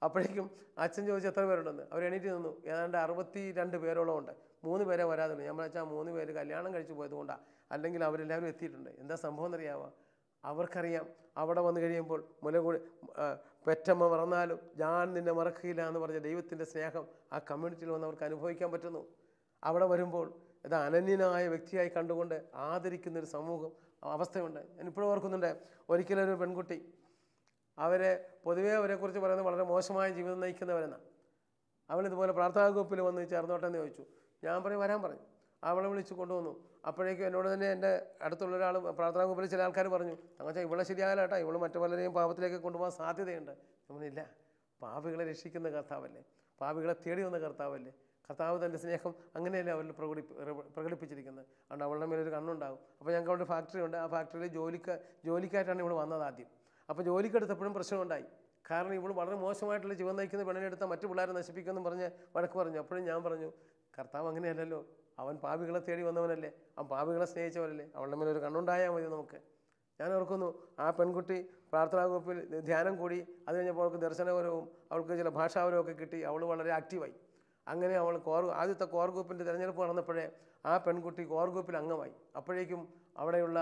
അപ്പോഴേക്കും അച്ഛൻ ചോദിച്ചു എത്ര പേരുണ്ടെന്ന്. അവർ എണീറ്റ് നിന്നു. ഏതാണ്ട് 62 പേരോളം ഉണ്ട്. 3 പേരെ വരാതുള്ളൂ. ഞാൻ വെച്ചാൽ 3 പേര് കല്യാണം കഴിച്ച് പോയത് കൊണ്ടാണ്, അല്ലെങ്കിൽ അവരെല്ലാവരും എത്തിയിട്ടുണ്ട്. എന്താ സംഭവം എന്നറിയാമോ? അവർക്കറിയാം അവിടെ വന്നു കഴിയുമ്പോൾ മുലകൂടി പെറ്റമ്മ മറന്നാലും ഞാൻ നിന്നെ മറക്കുകയില്ല എന്ന് പറഞ്ഞ ദൈവത്തിൻ്റെ സ്നേഹം ആ കമ്മ്യൂണിറ്റിയിൽ വന്ന് അവർക്ക് അനുഭവിക്കാൻ പറ്റുന്നു. അവിടെ വരുമ്പോൾ ഇത് അനന്യനായ വ്യക്തിയായി കണ്ടുകൊണ്ട് ആദരിക്കുന്നൊരു സമൂഹം അവസ്ഥയുണ്ട്. ഞാനിപ്പോഴും ഓർക്കുന്നുണ്ട്, ഒരിക്കലൊരു പെൺകുട്ടി, അവരെ പൊതുവേ അവരെക്കുറിച്ച് പറയുന്നത് വളരെ മോശമായ ജീവിതം നയിക്കുന്നവരെന്നാണ്. അവളിതുപോലെ പ്രാർത്ഥനാ ഗ്രൂപ്പിൽ വന്ന് ചേർന്നോട്ടെ എന്ന് ചോദിച്ചു. ഞാൻ വരാൻ പറഞ്ഞു. അവളെ വിളിച്ച് കൊണ്ടുവന്നു. അപ്പോഴേക്കും എന്നോട് തന്നെ എൻ്റെ അടുത്തുള്ള ഒരാൾ പ്രാർത്ഥനാ ഗ്രൂപ്പിൽ ചില ആൾക്കാർ പറഞ്ഞു, അങ്ങനെ ഇവളെ ശരിയാകല കേട്ടോ, ഇവൾ മറ്റു പലരെയും പാപത്തിലേക്ക് കൊണ്ടുപോകാൻ സാധ്യതയുണ്ട്. നമ്മളില്ല, പാപികളെ രക്ഷിക്കുന്ന കർത്താവല്ലേ, പാപികളെ തേടി വന്ന കർത്താവല്ലേ, കർത്താവ് തൻ്റെ സ്നേഹം അങ്ങനെയല്ലേ അവരിൽ പ്രകടിപ്പിച്ചിരിക്കുന്നത്. അതുകൊണ്ട് അവളുടെ മേലൊരു കണ്ണുണ്ടാകും. അപ്പോൾ ഞങ്ങൾക്ക് അവിടെ ഫാക്ടറി ഉണ്ട്. ആ ഫാക്ടറിയിൽ ജോലിക്കായിട്ടാണ് ഇവൾ വന്നത് ആദ്യം. അപ്പോൾ ജോലിക്കെടുത്തപ്പോഴും പ്രശ്നമുണ്ടായി. കാരണം ഇവൾ വളരെ മോശമായിട്ടുള്ള ജീവൻ നയിക്കുന്ന പെണ്ണിനെടുത്താൽ മറ്റു പിള്ളേരെ നശിപ്പിക്കുമെന്ന് പറഞ്ഞ് വഴക്ക് പറഞ്ഞു. അപ്പോഴും ഞാൻ പറഞ്ഞു, കർത്താവ് അങ്ങനെയല്ലല്ലോ, അവൻ പാപികളെ തേടി വന്നവനല്ലേ, അവൻ പാപികളെ സ്നേഹിച്ചവനല്ലേ, അവളുടെ മേലൊരു കണ്ണുണ്ടായാൽ മതി നമുക്ക്. ഞാൻ ഓർക്കുന്നു, ആ പെൺകുട്ടി പ്രാർത്ഥനാ ഗ്രൂപ്പിൽ ധ്യാനം കൂടി. അത് കഴിഞ്ഞപ്പോൾ അവൾക്ക് ദർശനപരവും അവൾക്ക് ചില ഭാഷാപരവും ഒക്കെ കിട്ടി. അവൾ വളരെ ആക്റ്റീവായി. അങ്ങനെ അവൾ ആദ്യത്തെ കോർ ഗ്രൂപ്പിൻ്റെ തിരഞ്ഞെടുപ്പ് നടന്നപ്പോഴേ ആ പെൺകുട്ടി കോർ ഗ്രൂപ്പിൽ അംഗമായി. അപ്പോഴേക്കും അവിടെയുള്ള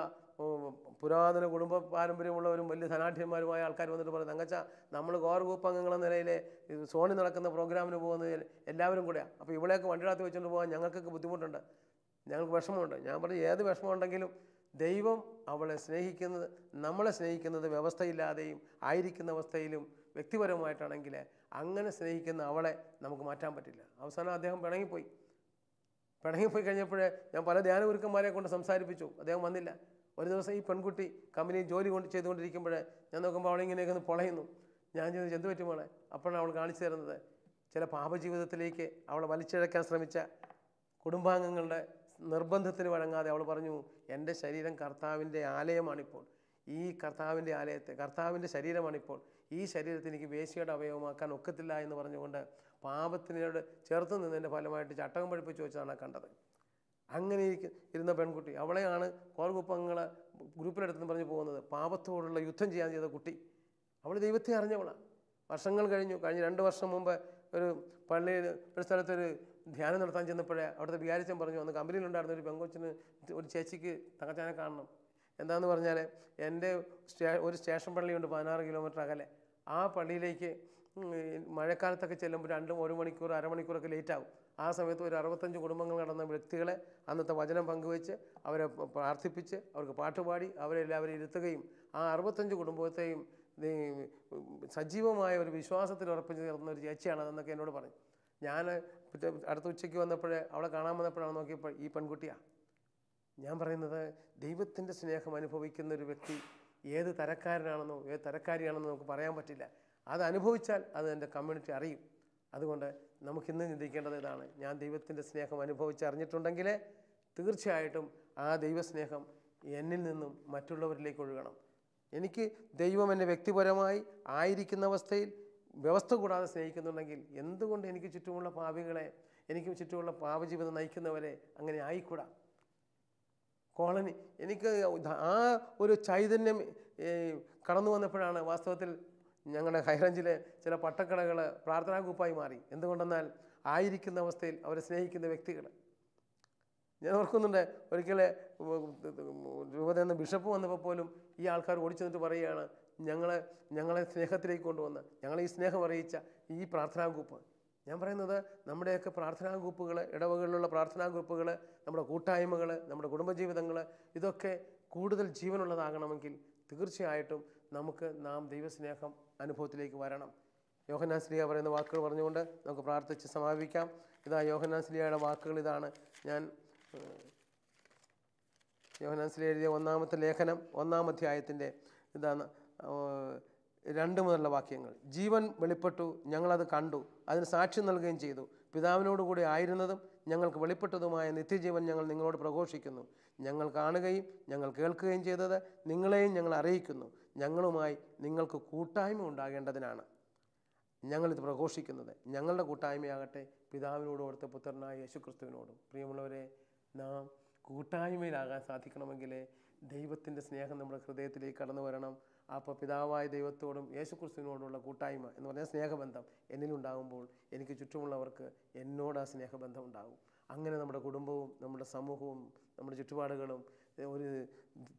പുരാതന കുടുംബ പാരമ്പര്യമുള്ളവരും വലിയ ധനാഢ്യന്മാരുമായ ആൾക്കാർ വന്നിട്ട് പറഞ്ഞു, തങ്കച്ചാ, നമ്മൾ കോർ ഗ്രൂപ്പ് അംഗങ്ങളെന്ന നിലയിൽ സോണി നടക്കുന്ന പ്രോഗ്രാമിന് പോകുന്നത് എല്ലാവരും കൂടെയാണ്. അപ്പോൾ ഇവിടെയൊക്കെ വണ്ടിയിടത്ത് വെച്ചുകൊണ്ട് പോകാൻ ഞങ്ങൾക്കൊക്കെ ബുദ്ധിമുട്ടുണ്ട്, ഞങ്ങൾക്ക് വിഷമമുണ്ട്. ഞാൻ പറഞ്ഞു, ഏത് വിഷമമുണ്ടെങ്കിലും ദൈവം അവളെ സ്നേഹിക്കുന്നത്, നമ്മളെ സ്നേഹിക്കുന്നത് വ്യവസ്ഥയില്ലാതെയും ആയിരിക്കുന്ന അവസ്ഥയിലും വ്യക്തിപരമായിട്ടാണെങ്കിൽ അങ്ങനെ സ്നേഹിക്കുന്ന അവളെ നമുക്ക് മാറ്റാൻ പറ്റില്ല. അവസാനം അദ്ദേഹം പിണങ്ങിപ്പോയി കഴിഞ്ഞപ്പോഴേ ഞാൻ പല ധ്യാനഗുരുക്കന്മാരെ കൊണ്ട് സംസാരിപ്പിച്ചു. അദ്ദേഹം വന്നില്ല. ഒരു ദിവസം ഈ പെൺകുട്ടി കമ്പനിയിൽ ജോലി ചെയ്തുകൊണ്ടിരിക്കുമ്പോഴേ ഞാൻ നോക്കുമ്പോൾ അവളിങ്ങനെയൊക്കെ ഒന്ന് പൊളയുന്നു. ഞാൻ ചോദിച്ചു, എന്ത് പറ്റും മോളെ? അപ്പോഴാണ് അവൾ കാണിച്ചു തരുന്നത് ചില പാപജീവിതത്തിലേക്ക് അവളെ വലിച്ചിഴക്കാൻ ശ്രമിച്ച കുടുംബാംഗങ്ങളുടെ നിർബന്ധത്തിന് വഴങ്ങാതെ അവൾ പറഞ്ഞു, എൻ്റെ ശരീരം കർത്താവിൻ്റെ ആലയമാണിപ്പോൾ, ഈ കർത്താവിൻ്റെ ആലയത്തെ കർത്താവിൻ്റെ ശരീരമാണിപ്പോൾ, ഈ ശരീരത്തിൽ എനിക്ക് വേശ്യയുടെ അവയവമാക്കാൻ ഒക്കത്തില്ല എന്ന് പറഞ്ഞുകൊണ്ട് പാപത്തിനോട് ചേർത്ത് നിന്നതിൻ്റെ ഫലമായിട്ട് ചട്ടകം പഠിപ്പിച്ച് വെച്ചാണ് കണ്ടത്. അങ്ങനെ ഇരുന്ന പെൺകുട്ടി, അവളെയാണ് കോർ ഗ്രൂപ്പങ്ങളെ ഗ്രൂപ്പിലെടുത്തെന്ന് പറഞ്ഞ് പോകുന്നത്. പാപത്തോടുള്ള യുദ്ധം ചെയ്യാൻ ചെയ്ത കുട്ടി, അവൾ ദൈവത്തെ അറിഞ്ഞവളാണ്. വർഷങ്ങൾ കഴിഞ്ഞ 2 വർഷം മുമ്പ് ഒരു പള്ളിയിൽ ഒരു സ്ഥലത്തൊരു ധ്യാനം നടത്താൻ ചെന്നപ്പോഴേ അവിടുത്തെ വികാരിച്ചൻ പറഞ്ഞു, അന്ന് കമ്പനിയിലുണ്ടായിരുന്ന ഒരു പെങ്കൊച്ചിന് ഒരു ചേച്ചിക്ക് തങ്കച്ചാനെ കാണണം. എന്താണെന്ന് പറഞ്ഞാൽ എൻ്റെ ഒരു സ്റ്റേഷൻ പള്ളിയുണ്ട് 16 കിലോമീറ്റർ അകലെ. ആ പള്ളിയിലേക്ക് മഴക്കാലത്തൊക്കെ ചെല്ലുമ്പോൾ 1 മണിക്കൂർ അരമണിക്കൂറൊക്കെ ലേറ്റാവും. ആ സമയത്ത് ഒരു 65 കുടുംബങ്ങൾ നടന്ന വ്യക്തികളെ അന്നത്തെ വചനം പങ്കുവെച്ച് അവരെ പ്രാർത്ഥിപ്പിച്ച് അവർക്ക് പാട്ടുപാടി അവരെല്ലാവരും ഇരുത്തുകയും ആ 65 കുടുംബത്തെയും സജീവമായ ഒരു വിശ്വാസത്തിൽ ഉറപ്പിച്ച് തീർന്ന ഒരു ചേച്ചിയാണ് അതെന്നൊക്കെ എന്നോട് പറഞ്ഞു. ഞാൻ അടുത്ത ഉച്ചയ്ക്ക് വന്നപ്പോൾ അവളെ കാണാൻ വന്നപ്പോഴാണ് നോക്കിയപ്പോൾ ഈ പെൺകുട്ടിയാണ്. ഞാൻ പറയുന്നത് ദൈവത്തിൻ്റെ സ്നേഹം അനുഭവിക്കുന്ന ഒരു വ്യക്തി ഏത് തരക്കാരനാണെന്നോ ഏത് തരക്കാരിയാണെന്നോ നമുക്ക് പറയാൻ പറ്റില്ല. അത് അനുഭവിച്ചാൽ അത് എൻ്റെ കമ്മ്യൂണിറ്റി അറിയും. അതുകൊണ്ട് നമുക്കിന്ന് ചിന്തിക്കേണ്ടത് ഇതാണ്, ഞാൻ ദൈവത്തിൻ്റെ സ്നേഹം അനുഭവിച്ചറിഞ്ഞിട്ടുണ്ടെങ്കിൽ തീർച്ചയായിട്ടും ആ ദൈവസ്നേഹം എന്നിൽ നിന്നും മറ്റുള്ളവരിലേക്ക് ഒഴുകണം. എനിക്ക് ദൈവം എന്നെ വ്യക്തിപരമായി ആയിരിക്കുന്ന അവസ്ഥയിൽ വ്യവസ്ഥ കൂടാതെ സ്നേഹിക്കുന്നുണ്ടെങ്കിൽ എന്തുകൊണ്ട് എനിക്ക് ചുറ്റുമുള്ള പാപികളെ, എനിക്ക് ചുറ്റുമുള്ള പാപജീവിതം നയിക്കുന്നവരെ അങ്ങനെ ആയിക്കൂടാ? കോളനി എനിക്ക് ആ ഒരു ചൈതന്യം കടന്നു വന്നപ്പോഴാണ് വാസ്തവത്തിൽ ഞങ്ങളുടെ ഹൈറേഞ്ചിലെ ചില പട്ടക്കടകൾ പ്രാർത്ഥനാ ഗ്രൂപ്പായി മാറി. എന്തുകൊണ്ടെന്നാൽ ആയിരിക്കുന്ന അവസ്ഥയിൽ അവരെ സ്നേഹിക്കുന്ന വ്യക്തികൾ. ഞാൻ ഓർക്കുന്നുണ്ട്, ഒരിക്കലെ രൂപതയിൽ നിന്ന് ബിഷപ്പ് വന്നപ്പോൾ പോലും ഈ ആൾക്കാർ ഓടിച്ചു നിന്നിട്ട് പറയുകയാണ്, ഞങ്ങളെ സ്നേഹത്തിലേക്ക് കൊണ്ടുവന്ന് ഞങ്ങളെ ഈ സ്നേഹം അറിയിച്ച ഈ പ്രാർത്ഥനാ ഗ്രൂപ്പ്. ഞാൻ പറയുന്നത് നമ്മുടെയൊക്കെ പ്രാർത്ഥനാ ഗ്രൂപ്പുകൾ, ഇടവകളിലുള്ള പ്രാർത്ഥനാ ഗ്രൂപ്പുകൾ, നമ്മുടെ കൂട്ടായ്മകൾ, നമ്മുടെ കുടുംബജീവിതങ്ങൾ ഇതൊക്കെ കൂടുതൽ ജീവനുള്ളതാകണമെങ്കിൽ തീർച്ചയായിട്ടും നാം ദൈവസ്നേഹം അനുഭവത്തിലേക്ക് വരണം. യോഹന്നാൻ ശ്ലീഹ പറയുന്ന വാക്കുകൾ പറഞ്ഞുകൊണ്ട് നമുക്ക് പ്രാർത്ഥിച്ച് സമാപിക്കാം. ഇതാ യോഹന്നാൻ ശ്ലീഹയുടെ വാക്കുകൾ ഇതാണ്. ഞാൻ യോഹന്നാൻ ശ്ലീഹ എഴുതിയ 1-ാമത്തെ ലേഖനം 1-ാം അധ്യായത്തിൻ്റെ ഇതാണ് 2 മുതലുള്ള വാക്യങ്ങൾ. ജീവൻ വെളിപ്പെട്ടു, ഞങ്ങളത് കണ്ടു, അതിന് സാക്ഷ്യം നൽകുകയും ചെയ്തു. പിതാവിനോടുകൂടി ആയിരുന്നതും ഞങ്ങൾക്ക് വെളിപ്പെട്ടതുമായ നിത്യജീവൻ ഞങ്ങൾ നിങ്ങളോട് പ്രഘോഷിക്കുന്നു. ഞങ്ങൾ കാണുകയും ഞങ്ങൾ കേൾക്കുകയും ചെയ്തത് നിങ്ങളെയും ഞങ്ങൾ അറിയിക്കുന്നു. ഞങ്ങളുമായി നിങ്ങൾക്ക് കൂട്ടായ്മ ഉണ്ടാകേണ്ടതിനാണ് ഞങ്ങളിത് പ്രഘോഷിക്കുന്നത്. ഞങ്ങളുടെ കൂട്ടായ്മയാകട്ടെ പിതാവിനോടും അവിടുത്തെ പുത്രനായ യേശുക്രിസ്തുവിനോടും. പ്രിയമുള്ളവരെ, നാം കൂട്ടായ്മയിലാകാൻ സാധിക്കണമെങ്കിൽ ദൈവത്തിൻ്റെ സ്നേഹം നമ്മുടെ ഹൃദയത്തിലേക്ക് കടന്നു വരണം. അപ്പോൾ പിതാവായ ദൈവത്തോടും യേശുക്രിസ്തുവിനോടുള്ള കൂട്ടായ്മ എന്ന് പറഞ്ഞാൽ സ്നേഹബന്ധം എന്നിലുണ്ടാകുമ്പോൾ എനിക്ക് ചുറ്റുമുള്ളവർക്ക് എന്നോട് ആ സ്നേഹബന്ധം ഉണ്ടാകും. അങ്ങനെ നമ്മുടെ കുടുംബവും നമ്മുടെ സമൂഹവും നമ്മുടെ ചുറ്റുപാടുകളും ഒരു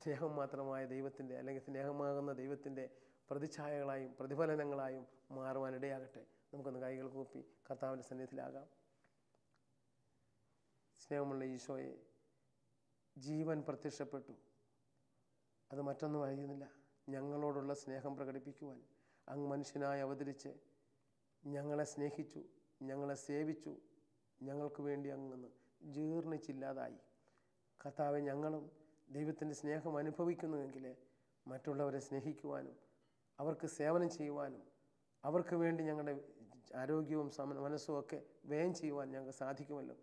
സ്നേഹം മാത്രമായ ദൈവത്തിൻ്റെ അല്ലെങ്കിൽ സ്നേഹമാകുന്ന ദൈവത്തിൻ്റെ പ്രതിച്ഛായകളായും പ്രതിഫലനങ്ങളായും മാറുവാനിടയാകട്ടെ. നമുക്കൊന്ന് കൈകൾ കൂപ്പി കർത്താവിൻ്റെ സന്നിധിയിലാകാം. സ്നേഹമുള്ള ഈശോയെ, ജീവൻ പ്രത്യക്ഷപ്പെട്ടു. അത് മറ്റൊന്നും അറിയുന്നില്ല, ഞങ്ങളോടുള്ള സ്നേഹം പ്രകടിപ്പിക്കുവാൻ അങ്ങ് മനുഷ്യനായി അവതരിച്ച് ഞങ്ങളെ സ്നേഹിച്ചു, ഞങ്ങളെ സേവിച്ചു, ഞങ്ങൾക്ക് വേണ്ടി അങ്ങ് ജീർണിച്ചില്ലാതായി. കർത്താവെ, ഞങ്ങളും ദൈവത്തിൻ്റെ സ്നേഹം അനുഭവിക്കുന്നുവെങ്കിൽ മറ്റുള്ളവരെ സ്നേഹിക്കുവാനും അവർക്ക് സേവനം ചെയ്യുവാനും അവർക്ക് വേണ്ടി ഞങ്ങളുടെ ആരോഗ്യവും മനസ്സും ഒക്കെ വ്യയം ചെയ്യുവാൻ ഞങ്ങൾക്ക് സാധിക്കുമല്ലോ.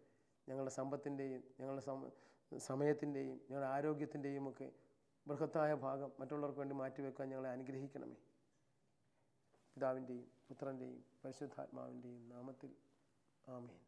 ഞങ്ങളുടെ സമ്പത്തിൻ്റെയും ഞങ്ങളുടെ സമയത്തിൻ്റെയും ഞങ്ങളുടെ ആരോഗ്യത്തിൻ്റെയും ഒക്കെ ബൃഹത്തായ ഭാഗം മറ്റുള്ളവർക്ക് വേണ്ടി മാറ്റിവെക്കാൻ ഞങ്ങളെ അനുഗ്രഹിക്കണമേ. പിതാവിൻ്റെയും പുത്രൻ്റെയും പരിശുദ്ധാത്മാവിൻ്റെയും നാമത്തിൽ ആമേൻ.